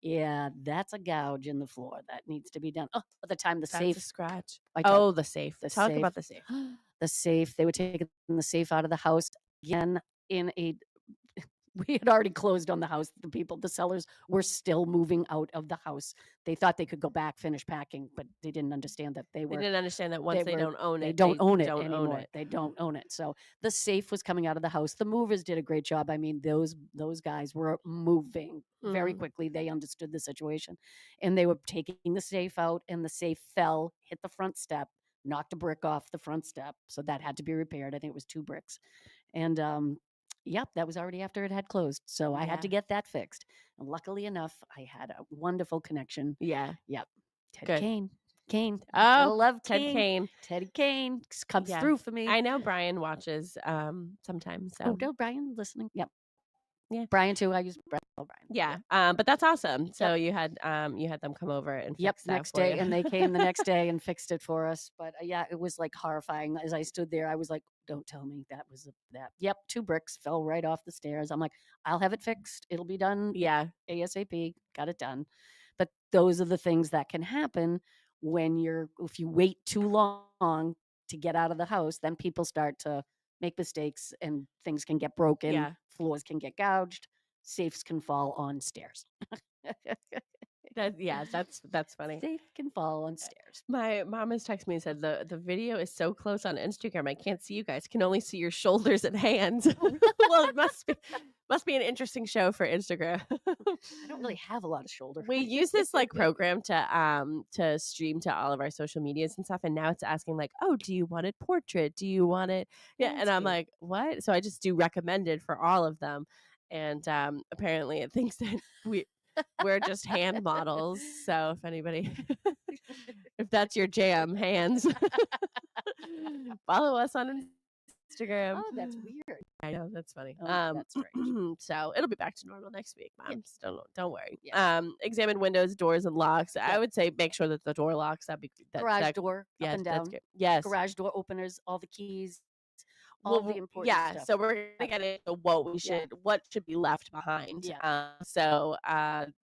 Speaker 3: yeah, that's a gouge in the floor that needs to be done. Oh, by the time the safe
Speaker 2: scratch. The safe.
Speaker 3: Talk
Speaker 2: about the safe.
Speaker 3: The safe. They were taking the safe out of the house again we had already closed on the house. The sellers were still moving out of the house. They thought they could go back, finish packing, but they didn't understand that
Speaker 2: they didn't understand that once they don't own it,
Speaker 3: they don't own it anymore. They don't own it. So the safe was coming out of the house. The movers did a great job. I mean, those guys were moving very quickly. They understood the situation, and they were taking the safe out, and the safe fell, hit the front step, knocked a brick off the front step. So that had to be repaired. I think it was 2 bricks. And yep, that was already after it had closed. So I had to get that fixed. And luckily enough, I had a wonderful connection.
Speaker 2: Yeah.
Speaker 3: Yep. Teddy Kane.
Speaker 2: Oh,
Speaker 3: I love
Speaker 2: Ted Kane.
Speaker 3: Teddy Kane comes through for me.
Speaker 2: I know Brian watches sometimes. So.
Speaker 3: Oh, no, Brian listening. Yep.
Speaker 2: Yeah.
Speaker 3: Brian too. I use Brian.
Speaker 2: Yeah. But that's awesome. So you had them come over and fix that
Speaker 3: next day, and they came the next day and fixed it for us. But it was like horrifying. As I stood there, I was like, "Don't tell me that was that." Yep, 2 bricks fell right off the stairs. I'm like, "I'll have it fixed. It'll be done."
Speaker 2: Yeah,
Speaker 3: ASAP. Got it done. But those are the things that can happen if you wait too long to get out of the house. Then people start to make mistakes, and things can get broken.
Speaker 2: Yeah.
Speaker 3: Floors can get gouged. Safes can fall on stairs.
Speaker 2: That's funny.
Speaker 3: Safe can fall on stairs.
Speaker 2: My mom has texted me and said the video is so close on Instagram. I can't see you guys. Can only see your shoulders and hands. Well, it must be an interesting show for Instagram.
Speaker 3: I don't really have a lot of shoulder.
Speaker 2: We use this program to stream to all of our social medias and stuff, and now it's asking like, oh, do you want it portrait? Do you want it? Yeah, and I'm like, what? So I just do recommended for all of them, and apparently it thinks that we're just hand models. So if anybody, if that's your jam, hands, follow us on Instagram.
Speaker 3: Oh, that's weird.
Speaker 2: I know, that's funny.
Speaker 3: That's strange.
Speaker 2: So it'll be back to normal next week, Mom.
Speaker 3: Yeah.
Speaker 2: Don't worry.
Speaker 3: Yeah.
Speaker 2: Examine windows, doors, and locks. Yeah. I would say make sure that the door locks.
Speaker 3: Garage door,
Speaker 2: up
Speaker 3: and down.
Speaker 2: That's good. Yes.
Speaker 3: Garage door openers, all the keys. All the important stuff.
Speaker 2: So we're gonna get into what should be left behind.
Speaker 3: Yeah.
Speaker 2: So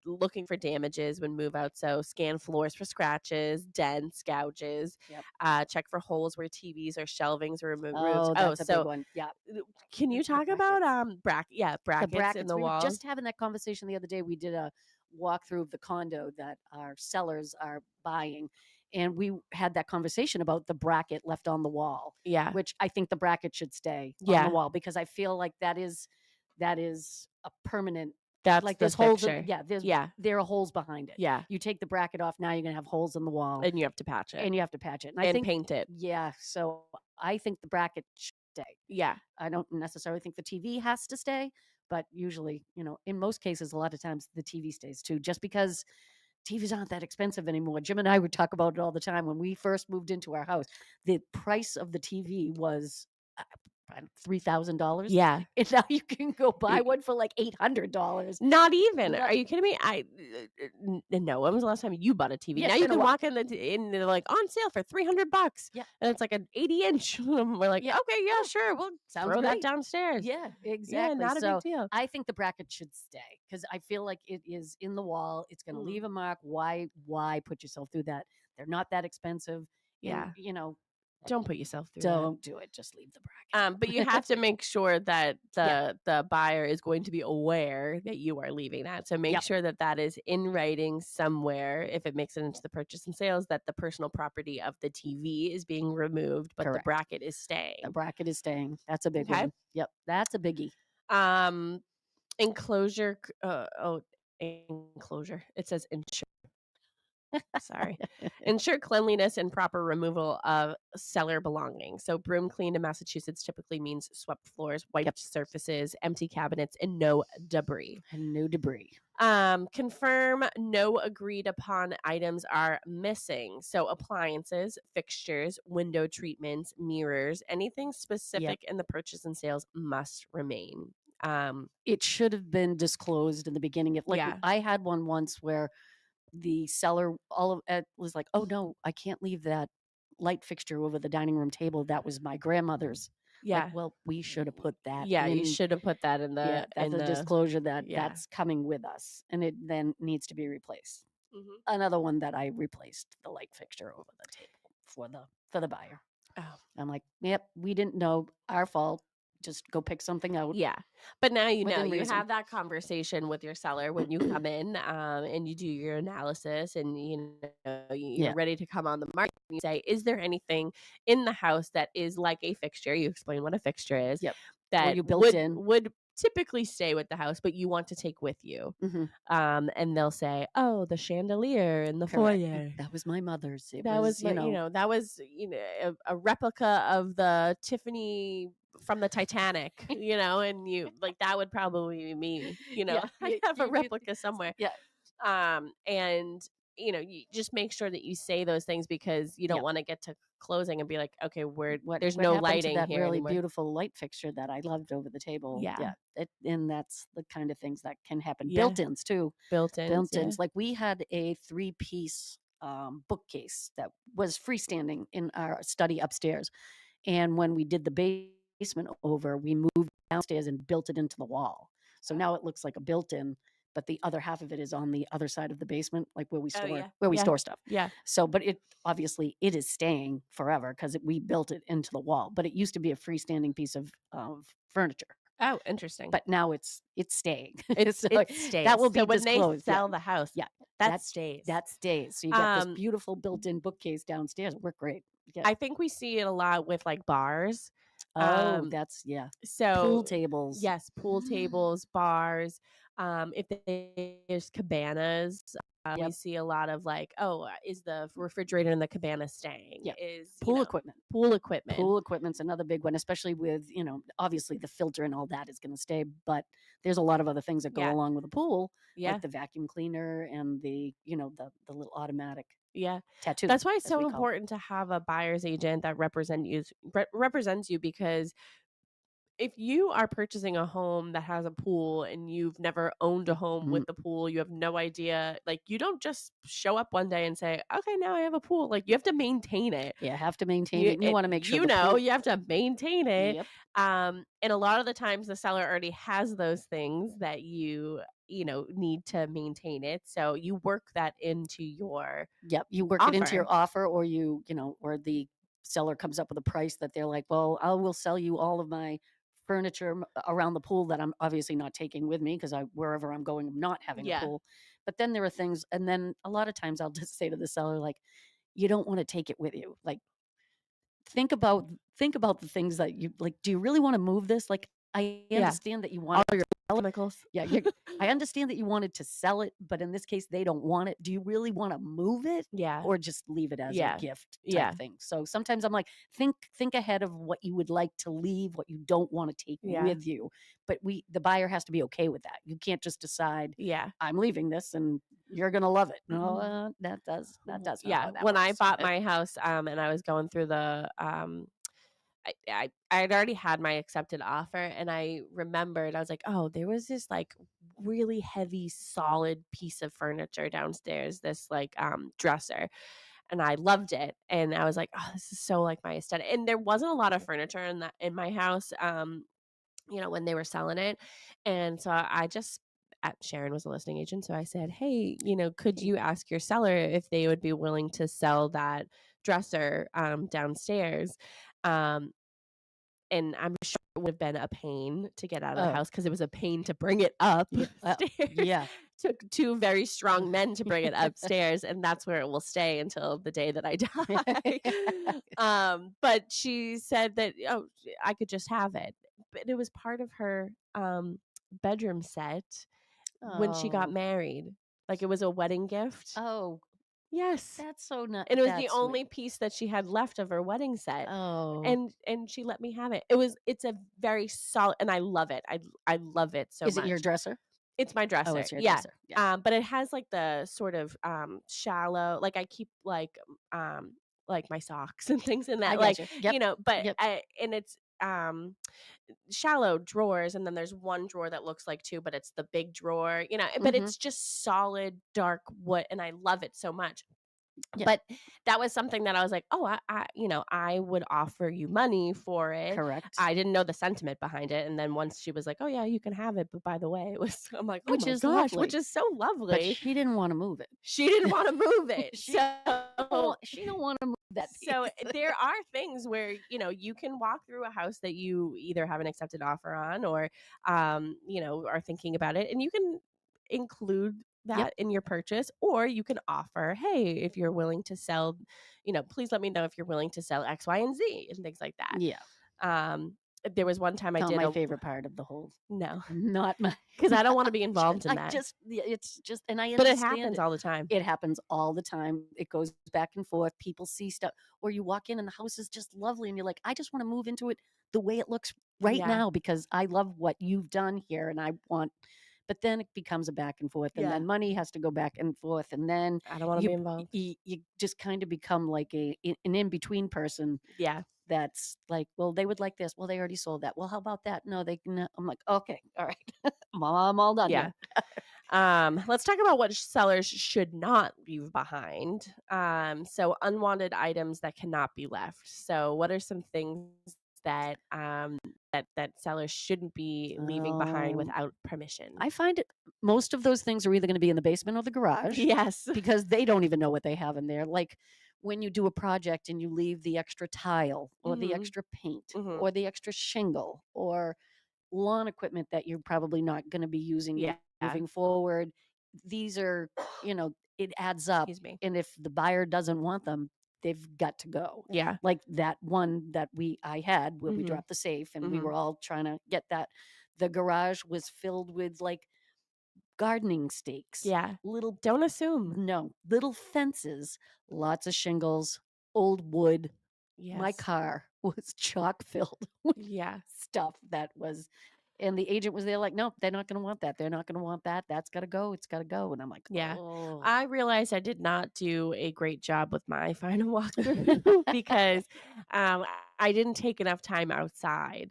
Speaker 2: looking for damages when move out. So scan floors for scratches, dents, gouges.
Speaker 3: Yep.
Speaker 2: Check for holes where TVs or shelvings are removed.
Speaker 3: Oh, that's a big one. Yeah.
Speaker 2: Can you talk about brackets in the
Speaker 3: we
Speaker 2: wall?
Speaker 3: were just having that conversation the other day. We did a walkthrough of the condo that our sellers are buying. And we had that conversation about the bracket left on the wall.
Speaker 2: Yeah.
Speaker 3: Which I think the bracket should stay on the wall, because I feel like that is a permanent
Speaker 2: That's
Speaker 3: like
Speaker 2: the
Speaker 3: there's holes.
Speaker 2: fixture.
Speaker 3: There are holes behind it.
Speaker 2: Yeah.
Speaker 3: You take the bracket off, now you're gonna have holes in the wall,
Speaker 2: And you have to patch it.
Speaker 3: and you have to patch it, and I
Speaker 2: And
Speaker 3: think
Speaker 2: paint it.
Speaker 3: Yeah, so I think the bracket should stay.
Speaker 2: Yeah.
Speaker 3: I don't necessarily think the TV has to stay, but usually, in most cases, a lot of times the TV stays too, just because TVs aren't that expensive anymore. Jim and I would talk about it all the time. When we first moved into our house, the price of the TV was $3,000.
Speaker 2: Yeah.
Speaker 3: And now you can go buy one for like $800.
Speaker 2: Not even.
Speaker 3: Not-
Speaker 2: Are you kidding me? No. When was the last time you bought a TV?
Speaker 3: Yeah,
Speaker 2: now
Speaker 3: it's
Speaker 2: you
Speaker 3: been a
Speaker 2: can
Speaker 3: while.
Speaker 2: walk in, they're like on sale for $300.
Speaker 3: Yeah.
Speaker 2: And it's like an 80-inch. We're like,
Speaker 3: Yeah.
Speaker 2: okay, yeah, sure. We'll
Speaker 3: Sounds
Speaker 2: throw that
Speaker 3: great.
Speaker 2: downstairs.
Speaker 3: Yeah,
Speaker 2: Yeah,
Speaker 3: exactly.
Speaker 2: not a
Speaker 3: So
Speaker 2: big deal.
Speaker 3: I think the bracket should stay because I feel like it is in the wall. It's going to leave a mark. Why put yourself through that? They're not that expensive.
Speaker 2: Yeah.
Speaker 3: And,
Speaker 2: Don't put yourself through that.
Speaker 3: don't do it. Just leave the bracket.
Speaker 2: But you have to make sure that the buyer is going to be aware that you are leaving that. So make sure that is in writing somewhere. If it makes it into the purchase and sales, that the personal property of the TV is being removed, but the bracket is staying.
Speaker 3: The bracket is staying. That's a big one. Yep, that's a biggie.
Speaker 2: Enclosure. Enclosure. It says ensure. Sorry. Ensure cleanliness and proper removal of cellar belongings. So broom cleaned in Massachusetts typically means swept floors, wiped surfaces, empty cabinets, and no debris. Confirm no agreed upon items are missing. So appliances, fixtures, window treatments, mirrors, anything specific in the purchase and sales must remain.
Speaker 3: It should have been disclosed in the beginning. I had one once where the seller was like, oh no, I can't leave that light fixture over the dining room table. That was my grandmother's.
Speaker 2: Yeah.
Speaker 3: Like, well, we should have put that.
Speaker 2: Yeah, you should have put that in the.
Speaker 3: That's a disclosure that that's coming with us, and it then needs to be replaced. Mm-hmm. Another one that I replaced the light fixture over the table for the buyer. Oh. I'm like, yep, we didn't know, our fault. Just go pick something out.
Speaker 2: Yeah. But now you have that conversation with your seller when you come in and you do your analysis and you're ready to come on the market. You say, is there anything in the house that is like a fixture? You explain what a fixture is.
Speaker 3: Yep.
Speaker 2: That
Speaker 3: you built in.
Speaker 2: Would typically stay with the house, but you want to take with you.
Speaker 3: Mm-hmm.
Speaker 2: And they'll say, oh, the chandelier in the foyer.
Speaker 3: That was my mother's.
Speaker 2: That was a replica of the Tiffany from the Titanic, and you like that would probably be me, I have a replica somewhere.
Speaker 3: Yeah.
Speaker 2: And you just make sure that you say those things because you don't want to get to closing and be like, okay, there's no lighting
Speaker 3: to that
Speaker 2: here
Speaker 3: really
Speaker 2: anymore.
Speaker 3: Beautiful light fixture that I loved over the table.
Speaker 2: Yeah.
Speaker 3: And that's the kind of things that can happen.
Speaker 2: Yeah.
Speaker 3: Built-ins too.
Speaker 2: Built-ins. Yeah.
Speaker 3: Like we had a 3-piece bookcase that was freestanding in our study upstairs. And when we did the basement over, we moved downstairs and built it into the wall. So now it looks like a built-in, but the other half of it is on the other side of the basement, like where we store stuff.
Speaker 2: Yeah.
Speaker 3: So, but it is staying forever because we built it into the wall. But it used to be a freestanding piece of furniture.
Speaker 2: Oh, interesting.
Speaker 3: But now it's staying.
Speaker 2: It stays.
Speaker 3: That will be
Speaker 2: when
Speaker 3: disclosed.
Speaker 2: They sell the house.
Speaker 3: Yeah.
Speaker 2: That stays.
Speaker 3: That stays. So you got this beautiful built-in bookcase downstairs. It worked great. Yeah.
Speaker 2: I think we see it a lot with like bars.
Speaker 3: So pool tables.
Speaker 2: Yes, pool tables, bars. If there's cabanas, we see a lot of like, is the refrigerator in the cabana staying?
Speaker 3: Yeah.
Speaker 2: Is
Speaker 3: pool equipment.
Speaker 2: Pool equipment.
Speaker 3: Pool equipment's another big one, especially with, obviously the filter and all that is going to stay, but there's a lot of other things that go along with a pool, like the vacuum cleaner and the the little automatic tattoo.
Speaker 2: That's why it's so important to have a buyer's agent that represents you, because if you are purchasing a home that has a pool and you've never owned a home with the pool, you have no idea, like you don't just show up one day and say, okay, now I have a pool. Like you have to maintain it.
Speaker 3: Yeah, have to maintain it. You want to make sure
Speaker 2: you have to maintain it.
Speaker 3: Yep.
Speaker 2: And a lot of the times the seller already has those things that you need to maintain it. So you work that into your
Speaker 3: you work
Speaker 2: offer.
Speaker 3: It into your offer, or or the seller comes up with a price that they're like, well, I will sell you all of my furniture around the pool that I'm obviously not taking with me because wherever I'm going, I'm not having a pool. But then there are things, and then a lot of times I'll just say to the seller, like, you don't want to take it with you. Like, think about the things that you like. Do you really want to move this? Like, I understand that you want
Speaker 2: chemicals.
Speaker 3: Yeah, I understand that you wanted to sell it, but in this case, they don't want it. Do you really want to move it?
Speaker 2: Yeah.
Speaker 3: Or just leave it as a gift
Speaker 2: Yeah.
Speaker 3: type thing? So sometimes I'm like, think ahead of what you would like to leave, what you don't want to take with you. But the buyer has to be okay with that. You can't just decide, I'm leaving this and you're gonna love it. No, that does not how that
Speaker 2: when
Speaker 3: works.
Speaker 2: I bought my house, and I was going through the I had already had my accepted offer, and I remembered, I was like, oh, there was this like really heavy, solid piece of furniture downstairs, this like dresser. And I loved it. And I was like, oh, this is so like my aesthetic. And there wasn't a lot of furniture in my house, when they were selling it. And so I just Sharon was a listing agent. So I said, hey, could you ask your seller if they would be willing to sell that dresser downstairs? And I'm sure it would have been a pain to get out of the house because it was a pain to bring it upstairs. Took two very strong men to bring it upstairs, and that's where it will stay until the day that I die. But she said that, I could just have it. But it was part of her bedroom set when she got married. Like, it was a wedding gift.
Speaker 3: Oh,
Speaker 2: yes.
Speaker 3: That's so nice.
Speaker 2: And it was the only piece that she had left of her wedding set.
Speaker 3: Oh.
Speaker 2: And she let me have it. It's a very solid, and I love it. I love it so much.
Speaker 3: Is it your dresser?
Speaker 2: It's my dresser.
Speaker 3: Oh, it's your dresser. Yeah.
Speaker 2: But it has like the sort of shallow, like I keep like my socks and things in that.
Speaker 3: I
Speaker 2: Like,
Speaker 3: got you. Yep.
Speaker 2: But and it's shallow drawers, and then there's one drawer that looks like two, but it's the big drawer, but it's just solid dark wood, and I love it so much.
Speaker 3: Yeah.
Speaker 2: But that was something that I was like, oh, I would offer you money for it.
Speaker 3: Correct.
Speaker 2: I didn't know the sentiment behind it. And then once she was like, oh yeah, you can have it. But by the way, I'm like, oh
Speaker 3: which
Speaker 2: my
Speaker 3: is
Speaker 2: gosh,
Speaker 3: lovely.
Speaker 2: which is so lovely.
Speaker 3: But she didn't want to move it.
Speaker 2: She didn't want to move it.
Speaker 3: she don't want to move that piece.
Speaker 2: So there are things where, you can walk through a house that you either have an accepted offer on or, are thinking about it, and you can include that in your purchase, or you can offer, hey, if you're willing to sell, please let me know if you're willing to sell X, Y, and Z and things like that.
Speaker 3: Yeah.
Speaker 2: There was one time I did
Speaker 3: my favorite part of the whole.
Speaker 2: No,
Speaker 3: not my,
Speaker 2: because I don't want to be involved in that.
Speaker 3: It's just, and I
Speaker 2: but
Speaker 3: understand
Speaker 2: it happens all the time.
Speaker 3: It happens all the time. It goes back and forth. People see stuff, or you walk in and the house is just lovely, and you're like, I just want to move into it the way it looks right now because I love what you've done here, and I want. But then it becomes a back and forth, and then money has to go back and forth, and then
Speaker 2: I don't want to be involved.
Speaker 3: You just kind of become like an in-between person.
Speaker 2: Yeah.
Speaker 3: That's like, well, they would like this. Well, they already sold that. Well, how about that? No, they can. I'm like, okay, all right. I'm all done.
Speaker 2: Yeah. Let's talk about what sellers should not leave behind. So unwanted items that cannot be left. So what are some things that that sellers shouldn't be leaving behind without permission?
Speaker 3: I find most of those things are either going to be in the basement or the garage.
Speaker 2: Yes.
Speaker 3: Because they don't even know what they have in there. Like when you do a project and you leave the extra tile or the extra paint or the extra shingle or lawn equipment that you're probably not going to be using moving forward. These are, it adds up.
Speaker 2: Excuse me.
Speaker 3: And if the buyer doesn't want them, they've got to go.
Speaker 2: Yeah.
Speaker 3: Like that one that I had where we dropped the safe and we were all trying to get that. The garage was filled with like gardening stakes.
Speaker 2: Yeah. Don't assume.
Speaker 3: No, little fences, lots of shingles, old wood.
Speaker 2: Yes.
Speaker 3: My car was chock filled with stuff that was, and the agent was there like, no, they're not going to want that. They're not going to want that. That's got to go. It's got to go. And I'm like, oh.
Speaker 2: I realized I did not do a great job with my final walkthrough because I didn't take enough time outside.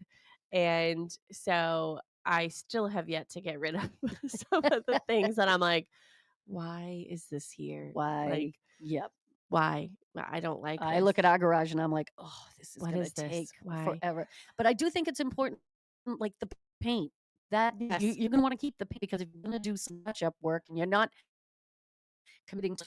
Speaker 2: And so I still have yet to get rid of some of the things that I'm like, why is this here?
Speaker 3: Why?
Speaker 2: Like,
Speaker 3: yep.
Speaker 2: Why? I don't like this.
Speaker 3: I look at our garage and I'm like, oh, this is going to take
Speaker 2: Why?
Speaker 3: forever. But I do think it's important, like the paint, that you're going to want to keep the paint, because if you're going to do some touch-up work and you're not committing to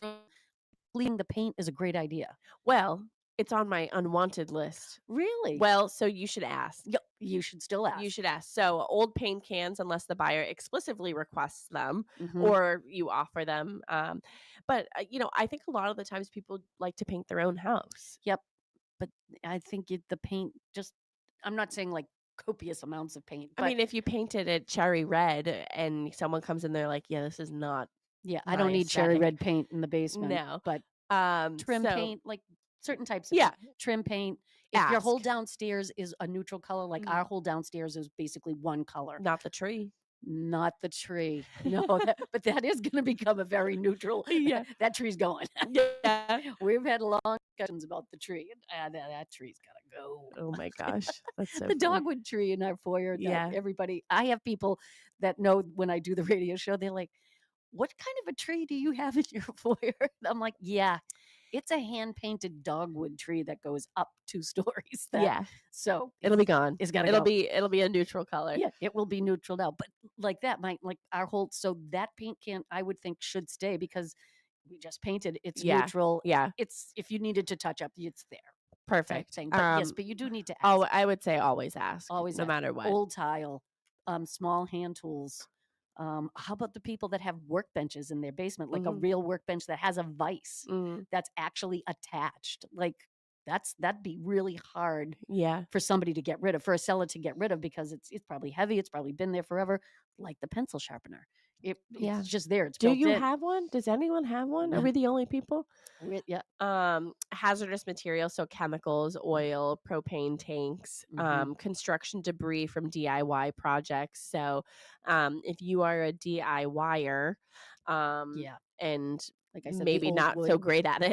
Speaker 3: cleaning the paint is a great idea.
Speaker 2: Well, it's on my unwanted list.
Speaker 3: Really?
Speaker 2: Well, so you should ask.
Speaker 3: You should still ask.
Speaker 2: You should ask. So old paint cans, unless the buyer explicitly requests them or you offer them. But, I think a lot of the times people like to paint their own house.
Speaker 3: Yep. But I think the paint just, I'm not saying like copious amounts of paint.
Speaker 2: I mean, if you painted it cherry red and someone comes in there like, yeah, this is not.
Speaker 3: Yeah, I don't need cherry red paint in the basement.
Speaker 2: No,
Speaker 3: but trim paint, like certain types of trim paint. If your whole downstairs is a neutral color, like our whole downstairs is basically one color.
Speaker 2: Not the tree.
Speaker 3: Not the tree. No, but that is going to become a very neutral.
Speaker 2: Yeah,
Speaker 3: that tree's going.
Speaker 2: Yeah,
Speaker 3: we've had long discussions about the tree. That tree's got to go.
Speaker 2: Oh my gosh, that's so
Speaker 3: the
Speaker 2: funny.
Speaker 3: dogwood tree in our foyer.
Speaker 2: Yeah,
Speaker 3: everybody. I have people that know when I do the radio show. They're like, "What kind of a tree do you have in your foyer?" I'm like, "Yeah, it's a hand-painted dogwood tree that goes up 2 stories." So
Speaker 2: it'll be gone.
Speaker 3: It'll
Speaker 2: be a neutral color.
Speaker 3: Yeah, it will be neutral now. But like that, our whole, so that paint can, I would think, should stay because we just painted. It's neutral.
Speaker 2: Yeah,
Speaker 3: it's, if you needed to touch up, it's there.
Speaker 2: Perfect.
Speaker 3: Thing. But yes, but you do need to ask.
Speaker 2: Oh, I would say always ask.
Speaker 3: Always
Speaker 2: no
Speaker 3: ask.
Speaker 2: matter what.
Speaker 3: Old tile, small hand tools. How about the people that have workbenches in their basement, like a real workbench that has a vise that's actually attached? Like that'd be really hard for somebody to get rid of, for a seller to get rid of, because it's probably heavy. It's probably been there forever, like the pencil sharpener. It's just there. It's
Speaker 2: Do
Speaker 3: built
Speaker 2: you
Speaker 3: in.
Speaker 2: have one? Does anyone have one? Are we the only people?
Speaker 3: Yeah.
Speaker 2: Hazardous materials, so chemicals, oil, propane tanks, construction debris from DIY projects. So if you are a DIYer, and
Speaker 3: like I said,
Speaker 2: maybe not so great at it,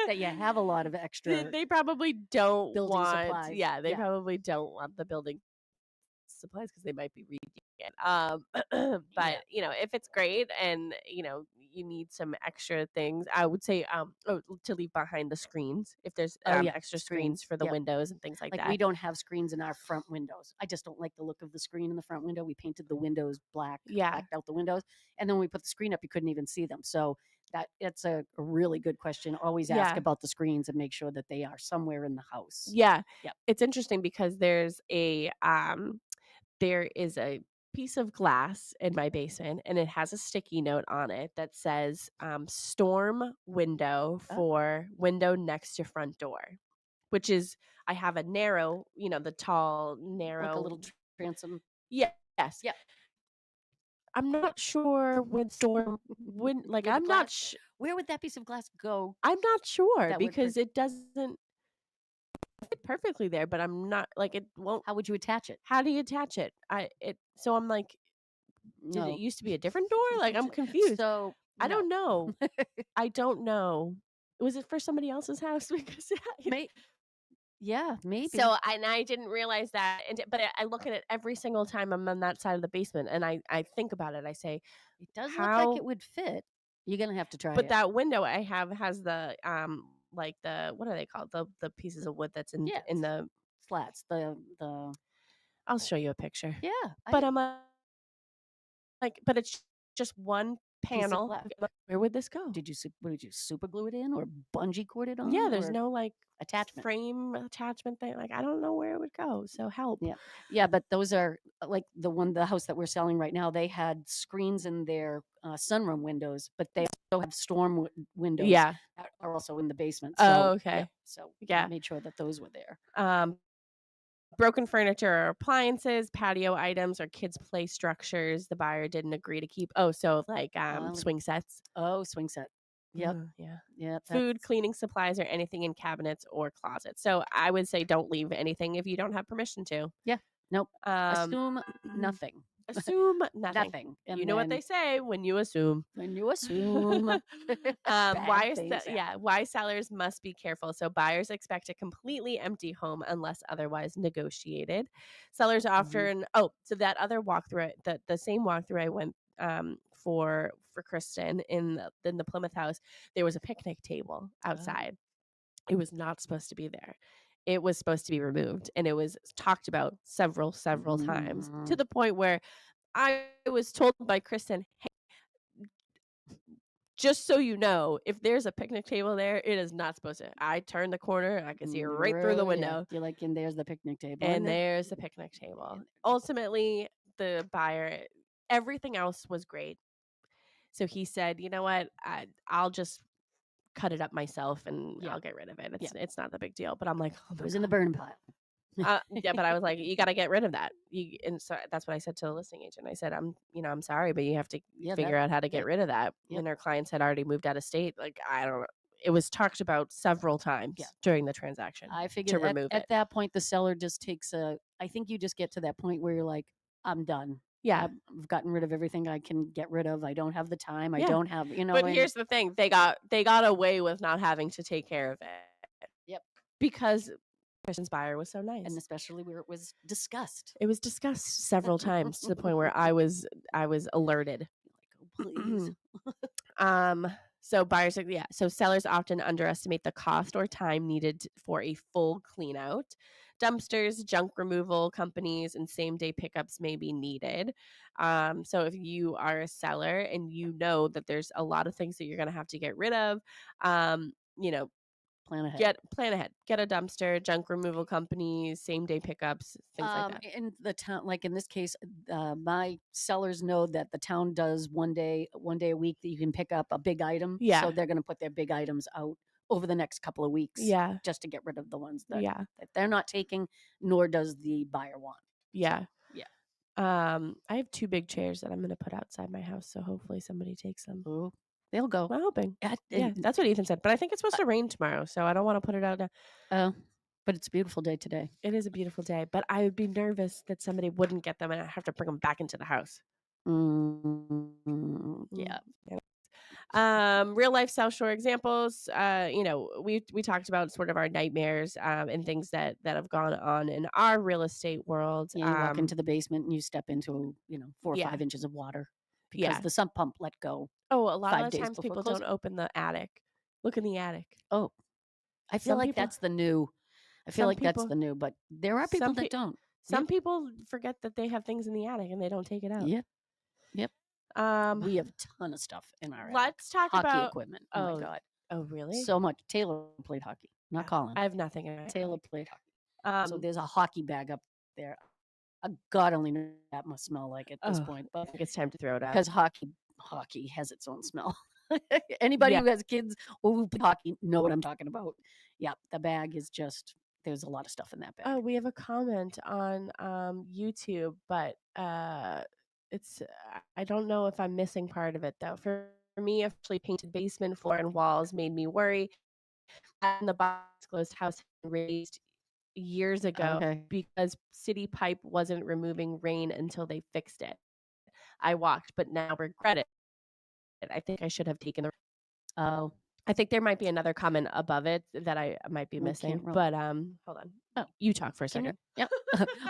Speaker 3: that you have a lot of extra.
Speaker 2: They probably don't
Speaker 3: building
Speaker 2: want.
Speaker 3: supplies.
Speaker 2: Yeah, they probably don't want the building supplies because they might be reading it. But if it's great and you need some extra things, I would say to leave behind the screens if there's extra screens for the windows and things like that.
Speaker 3: We don't have screens in our front windows. I just don't like the look of the screen in the front window. We painted the windows black, blacked out the windows, and then when we put the screen up, you couldn't even see them. So it's a really good question. Always ask about the screens and make sure that they are somewhere in the house.
Speaker 2: It's interesting because there's a there is a piece of glass in my basement, and it has a sticky note on it that says storm window for window next to front door, which is, I have a narrow, the tall, narrow.
Speaker 3: Like a little transom.
Speaker 2: Yes. Yeah. I'm not sure when storm when like I'm not
Speaker 3: where would that piece of glass go?
Speaker 2: I'm not sure because it doesn't fit perfectly there, but I'm not like it won't.
Speaker 3: How would you attach it?
Speaker 2: How do you attach it? So I'm like, did it used to be a different door? Like I'm confused.
Speaker 3: So
Speaker 2: I don't know. I don't know. Was it for somebody else's house? Because
Speaker 3: maybe.
Speaker 2: So I didn't realize that, but I look at it every single time I'm on that side of the basement, and I think about it. I say,
Speaker 3: it does look like it would fit. You're gonna have to try it.
Speaker 2: But that window I have has the like the, what are they called? The pieces of wood that's in the
Speaker 3: slats. The
Speaker 2: I'll show you a picture.
Speaker 3: Yeah.
Speaker 2: But I'm like, but it's just one panel. Where would this go?
Speaker 3: What did you super glue it in or bungee cord it on?
Speaker 2: Yeah, there's no like
Speaker 3: attachment,
Speaker 2: frame attachment thing. Like I don't know where it would go. So help.
Speaker 3: Yeah. But those are like the house that we're selling right now. They had screens in their sunroom windows, but they also have storm windows.
Speaker 2: Yeah,
Speaker 3: that are also in the basement. So,
Speaker 2: okay.
Speaker 3: So I made sure that those were there.
Speaker 2: Broken furniture or appliances, patio items, or kids' play structures the buyer didn't agree to keep. Oh, so like swing sets.
Speaker 3: Oh, swing set. Yep.
Speaker 2: Yeah. Food, cleaning supplies, or anything in cabinets or closets. So I would say don't leave anything if you don't have permission to.
Speaker 3: Yeah. Nope. Assume nothing.
Speaker 2: Assume nothing.
Speaker 3: Nothing. And
Speaker 2: you know what they say when you assume.
Speaker 3: When you assume.
Speaker 2: Why sellers must be careful. So buyers expect a completely empty home unless otherwise negotiated. Sellers often so that other walkthrough, the same walkthrough I went for Kristen in the Plymouth house, there was a picnic table outside. It was not supposed to be there. It was supposed to be removed, and it was talked about several times, to the point where I was told by Kristen, hey, just so you know, if there's a picnic table there, it is not supposed to. I turned the corner, I could see it right through the window.
Speaker 3: You're like, and there's the picnic table.
Speaker 2: And there's the picnic table. Ultimately, the buyer, everything else was great. So he said, you know what, I'll just cut it up myself and I'll get rid of it. It's not the big deal. But I'm like,
Speaker 3: it was in the burn pile.
Speaker 2: Yeah, but I was like, you got to get rid of that. And so that's what I said to the listing agent. I said, I'm sorry, but you have to figure out how to get rid of that.
Speaker 3: Yep.
Speaker 2: And our clients had already moved out of state. Like, I don't know. It was talked about several times during the transaction.
Speaker 3: I figured
Speaker 2: to remove
Speaker 3: at that point, the seller just takes I think you just get to that point where you're like, I'm done.
Speaker 2: Yeah.
Speaker 3: I've gotten rid of everything I can get rid of. I don't have the time. I don't have,
Speaker 2: But here's the thing. They got away with not having to take care of it.
Speaker 3: Yep.
Speaker 2: Because person's buyer was so nice.
Speaker 3: And especially where it was discussed.
Speaker 2: It was discussed several times to the point where I was alerted.
Speaker 3: Like, oh,
Speaker 2: please. So buyers, so sellers often underestimate the cost or time needed for a full clean out. Dumpsters, junk removal companies, and same-day pickups may be needed. So if you are a seller and you know that there's a lot of things that you're going to have to get rid of,
Speaker 3: plan ahead.
Speaker 2: Plan ahead. Get a dumpster, junk removal companies, same-day pickups, things like that.
Speaker 3: In the town, like in this case, my sellers know that the town does one day a week that you can pick up a big item.
Speaker 2: Yeah.
Speaker 3: So they're going to put their big items out over the next couple of weeks.
Speaker 2: Yeah.
Speaker 3: Just to get rid of the ones that they're not taking, nor does the buyer want.
Speaker 2: Yeah.
Speaker 3: So, yeah.
Speaker 2: I have 2 big chairs that I'm going to put outside my house, so hopefully somebody takes them.
Speaker 3: Ooh, they'll go.
Speaker 2: I'm hoping. Yeah, that's what Ethan said. But I think it's supposed to rain tomorrow, so I don't want to put it out now.
Speaker 3: Oh, but it's a beautiful day today.
Speaker 2: It is a beautiful day, but I would be nervous that somebody wouldn't get them and I have to bring them back into the house.
Speaker 3: Yeah.
Speaker 2: Real life South Shore examples. We talked about sort of our nightmares and things that have gone on in our real estate world.
Speaker 3: Yeah, you walk into the basement and you step into 4 or 5 inches of water because the sump pump let go.
Speaker 2: Oh, a lot of the times people don't open the attic. Look in the attic.
Speaker 3: Oh, I feel like that's the new. I feel like that's the new, but there are people that don't.
Speaker 2: Some people forget that they have things in the attic and they don't take it out.
Speaker 3: Yep. We have a ton of stuff in our
Speaker 2: let's talk
Speaker 3: hockey
Speaker 2: about
Speaker 3: equipment. Oh my god.
Speaker 2: Oh really?
Speaker 3: So much. Taylor played hockey. Not Colin.
Speaker 2: I have nothing in it.
Speaker 3: Taylor played hockey. So there's a hockey bag up there. God only knows that must smell like at this point. But
Speaker 2: I think it's time to throw it out.
Speaker 3: Because hockey has its own smell. Anybody who has kids who play hockey know what I'm talking about. Yeah, the bag is just, there's a lot of stuff in that bag.
Speaker 2: Oh, we have a comment on YouTube, but it's I don't know if I'm missing part of it though. For me, a freshly painted basement floor and walls made me worry. And the box closed house raised years ago because city pipe wasn't removing rain until they fixed it. I walked, but now regret it. I think I should have taken the.
Speaker 3: Oh,
Speaker 2: I think there might be another comment above it that I might be missing. But hold on. Oh, you talk for a second.
Speaker 3: Yep.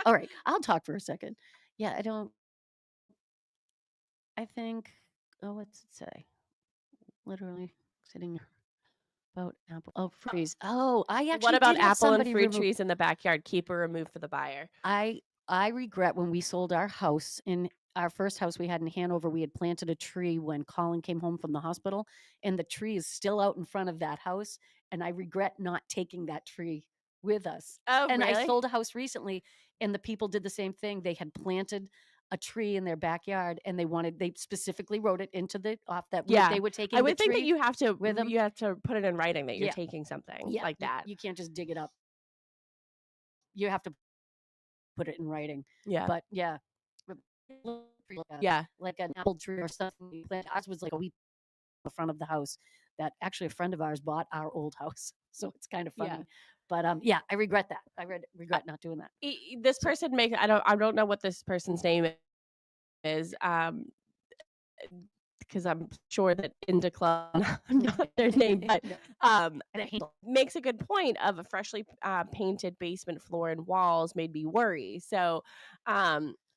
Speaker 3: All right, I'll talk for a second. Yeah, I think. Oh, what's it say? Literally sitting about apple. Oh, freeze. Oh, I actually.
Speaker 2: What about apple and fruit trees in the backyard? Keep or remove for the buyer.
Speaker 3: I regret when we sold our house in. Our first house we had in Hanover, we had planted a tree when Colin came home from the hospital, and the tree is still out in front of that house. And I regret not taking that tree with us.
Speaker 2: Oh,
Speaker 3: and
Speaker 2: really?
Speaker 3: I sold a house recently, and the people did the same thing. They had planted a tree in their backyard, and they specifically wrote it into the off that they were taking.
Speaker 2: I would think that you have to
Speaker 3: with them.
Speaker 2: You have to put it in writing that you're taking something like that.
Speaker 3: You can't just dig it up. You have to put it in writing.
Speaker 2: Yeah,
Speaker 3: but like an apple tree or something. Ours was like a week in the front of the house that actually a friend of ours bought our old house. So it's kind of funny. Yeah. But I regret that. I regret not doing that.
Speaker 2: This person I don't know what this person's name is. Because I'm sure that Inda Club, not their name, but makes a good point of a freshly painted basement floor and walls made me worry. So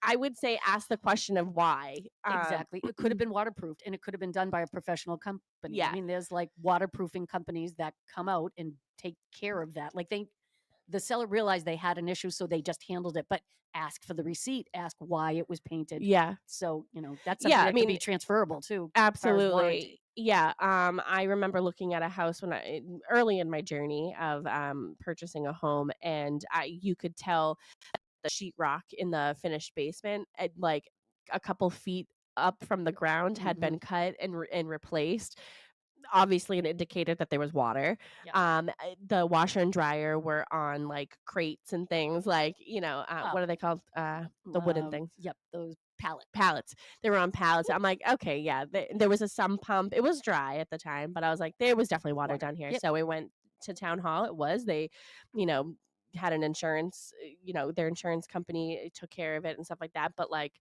Speaker 2: I would say ask the question of why.
Speaker 3: Exactly. It could have been waterproofed, and it could have been done by a professional company.
Speaker 2: Yeah.
Speaker 3: I mean, there's like waterproofing companies that come out and take care of that. Like the seller realized they had an issue, so they just handled it. But ask for the receipt, ask why it was painted.
Speaker 2: Yeah.
Speaker 3: So, that's something that can be transferable too.
Speaker 2: Absolutely. Yeah. I remember looking at a house early in my journey of purchasing a home, and you could tell the sheetrock in the finished basement at like a couple feet up from the ground had been cut and replaced. obviously an indicator that there was water.
Speaker 3: Yep.
Speaker 2: The washer and dryer were on like crates and things like, what are they called? The wooden things.
Speaker 3: Yep, those
Speaker 2: pallets. They were on pallets. I'm like, okay, yeah. There was a sump pump. It was dry at the time, but I was like, there was definitely water down here.
Speaker 3: Yep.
Speaker 2: So we went to town hall. It was they, had an insurance. Their insurance company took care of it and stuff like that. But like,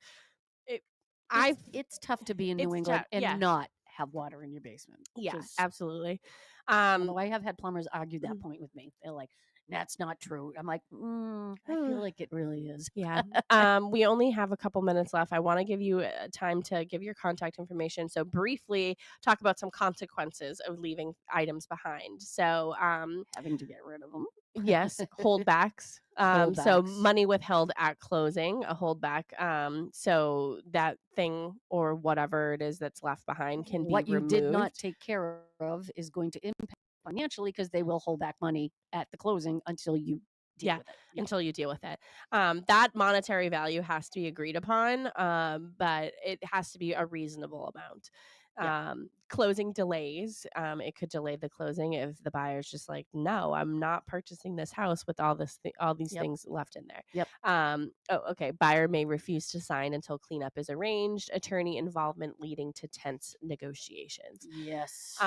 Speaker 3: it's tough to be in New England and not have water in your basement.
Speaker 2: Yeah, absolutely.
Speaker 3: Although I have had plumbers argue that point with me. They're like, that's not true. I'm like, I feel like it really is.
Speaker 2: Yeah. We only have a couple minutes left. I want to give you time to give your contact information. So briefly talk about some consequences of leaving items behind. So
Speaker 3: having to get rid of them.
Speaker 2: Yes, holdbacks. So money withheld at closing, a holdback. So that thing or whatever it is that's left behind can be removed.
Speaker 3: What you did not take care of is going to impact financially because they will hold back money at the closing until you deal with it.
Speaker 2: Until you deal with it. That monetary value has to be agreed upon, but it has to be a reasonable amount. Closing delays. It could delay the closing if the buyer's just like, no, I'm not purchasing this house with all these things left in there.
Speaker 3: Yep.
Speaker 2: Buyer may refuse to sign until cleanup is arranged. Attorney involvement leading to tense negotiations.
Speaker 3: Yes.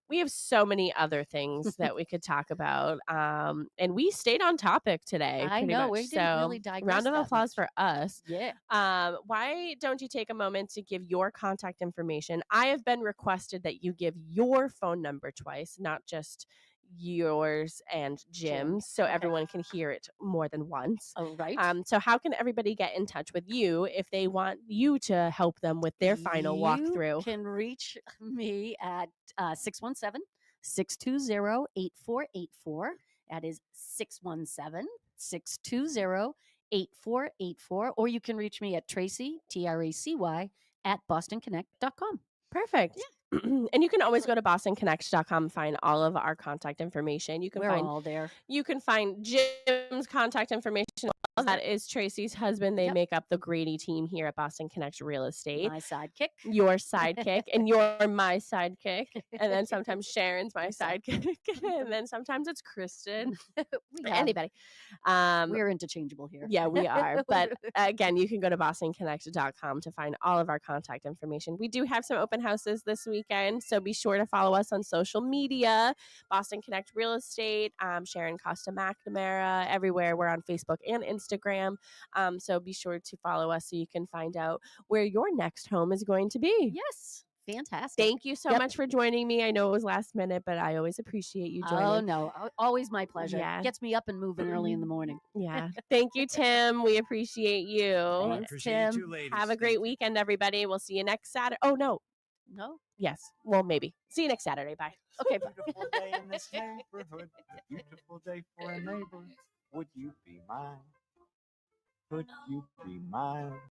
Speaker 2: We have so many other things that we could talk about. And we stayed on topic today.
Speaker 3: I know.
Speaker 2: Much.
Speaker 3: We didn't really digress.
Speaker 2: Round of applause for us.
Speaker 3: Yeah.
Speaker 2: Why don't you take a moment to give your contact information? I have been requested that you give your phone number twice, not just yours and Jim's, so everyone can hear it more than once.
Speaker 3: Oh, right.
Speaker 2: So how can everybody get in touch with you if they want you to help them with their final walkthrough?
Speaker 3: You can reach me at 617-620-8484. That is 617-620-8484. Or you can reach me at Tracy, Tracy, at bostonconnect.com.
Speaker 2: Perfect. Yeah. And you can always go to bostonconnect.com and find all of our contact information.
Speaker 3: We're all there.
Speaker 2: You can find Jim's contact information. That is Tracy's husband. They make up the Grady team here at Boston Connect Real Estate.
Speaker 3: My sidekick.
Speaker 2: Your sidekick. And you're my sidekick. And then sometimes Sharon's my sidekick. And then sometimes it's Kristen. Anybody.
Speaker 3: We're interchangeable here.
Speaker 2: Yeah, we are. But again, you can go to bostonconnect.com to find all of our contact information. We do have some open houses this weekend, so be sure to follow us on social media. Boston Connect Real Estate, Sharon Costa McNamara, everywhere. We're on Facebook and Instagram. So be sure to follow us so you can find out where your next home is going to be.
Speaker 3: Yes. Fantastic.
Speaker 2: Thank you so much for joining me. I know it was last minute, but I always appreciate you joining.
Speaker 3: Oh, no. Always my pleasure.
Speaker 2: Yeah.
Speaker 3: Gets me up and moving early in the morning.
Speaker 2: Yeah. Thank you, Tim. We appreciate you.
Speaker 3: Thanks,
Speaker 4: appreciate
Speaker 3: Tim.
Speaker 4: you, ladies.
Speaker 2: Have a great weekend, everybody. We'll see you next Saturday. Oh, no.
Speaker 3: No?
Speaker 2: Yes. Well, maybe. See you next Saturday. Bye.
Speaker 3: Okay.
Speaker 4: Beautiful day in this neighborhood. Beautiful day for a neighbor. Would you be mine? Could you be mine?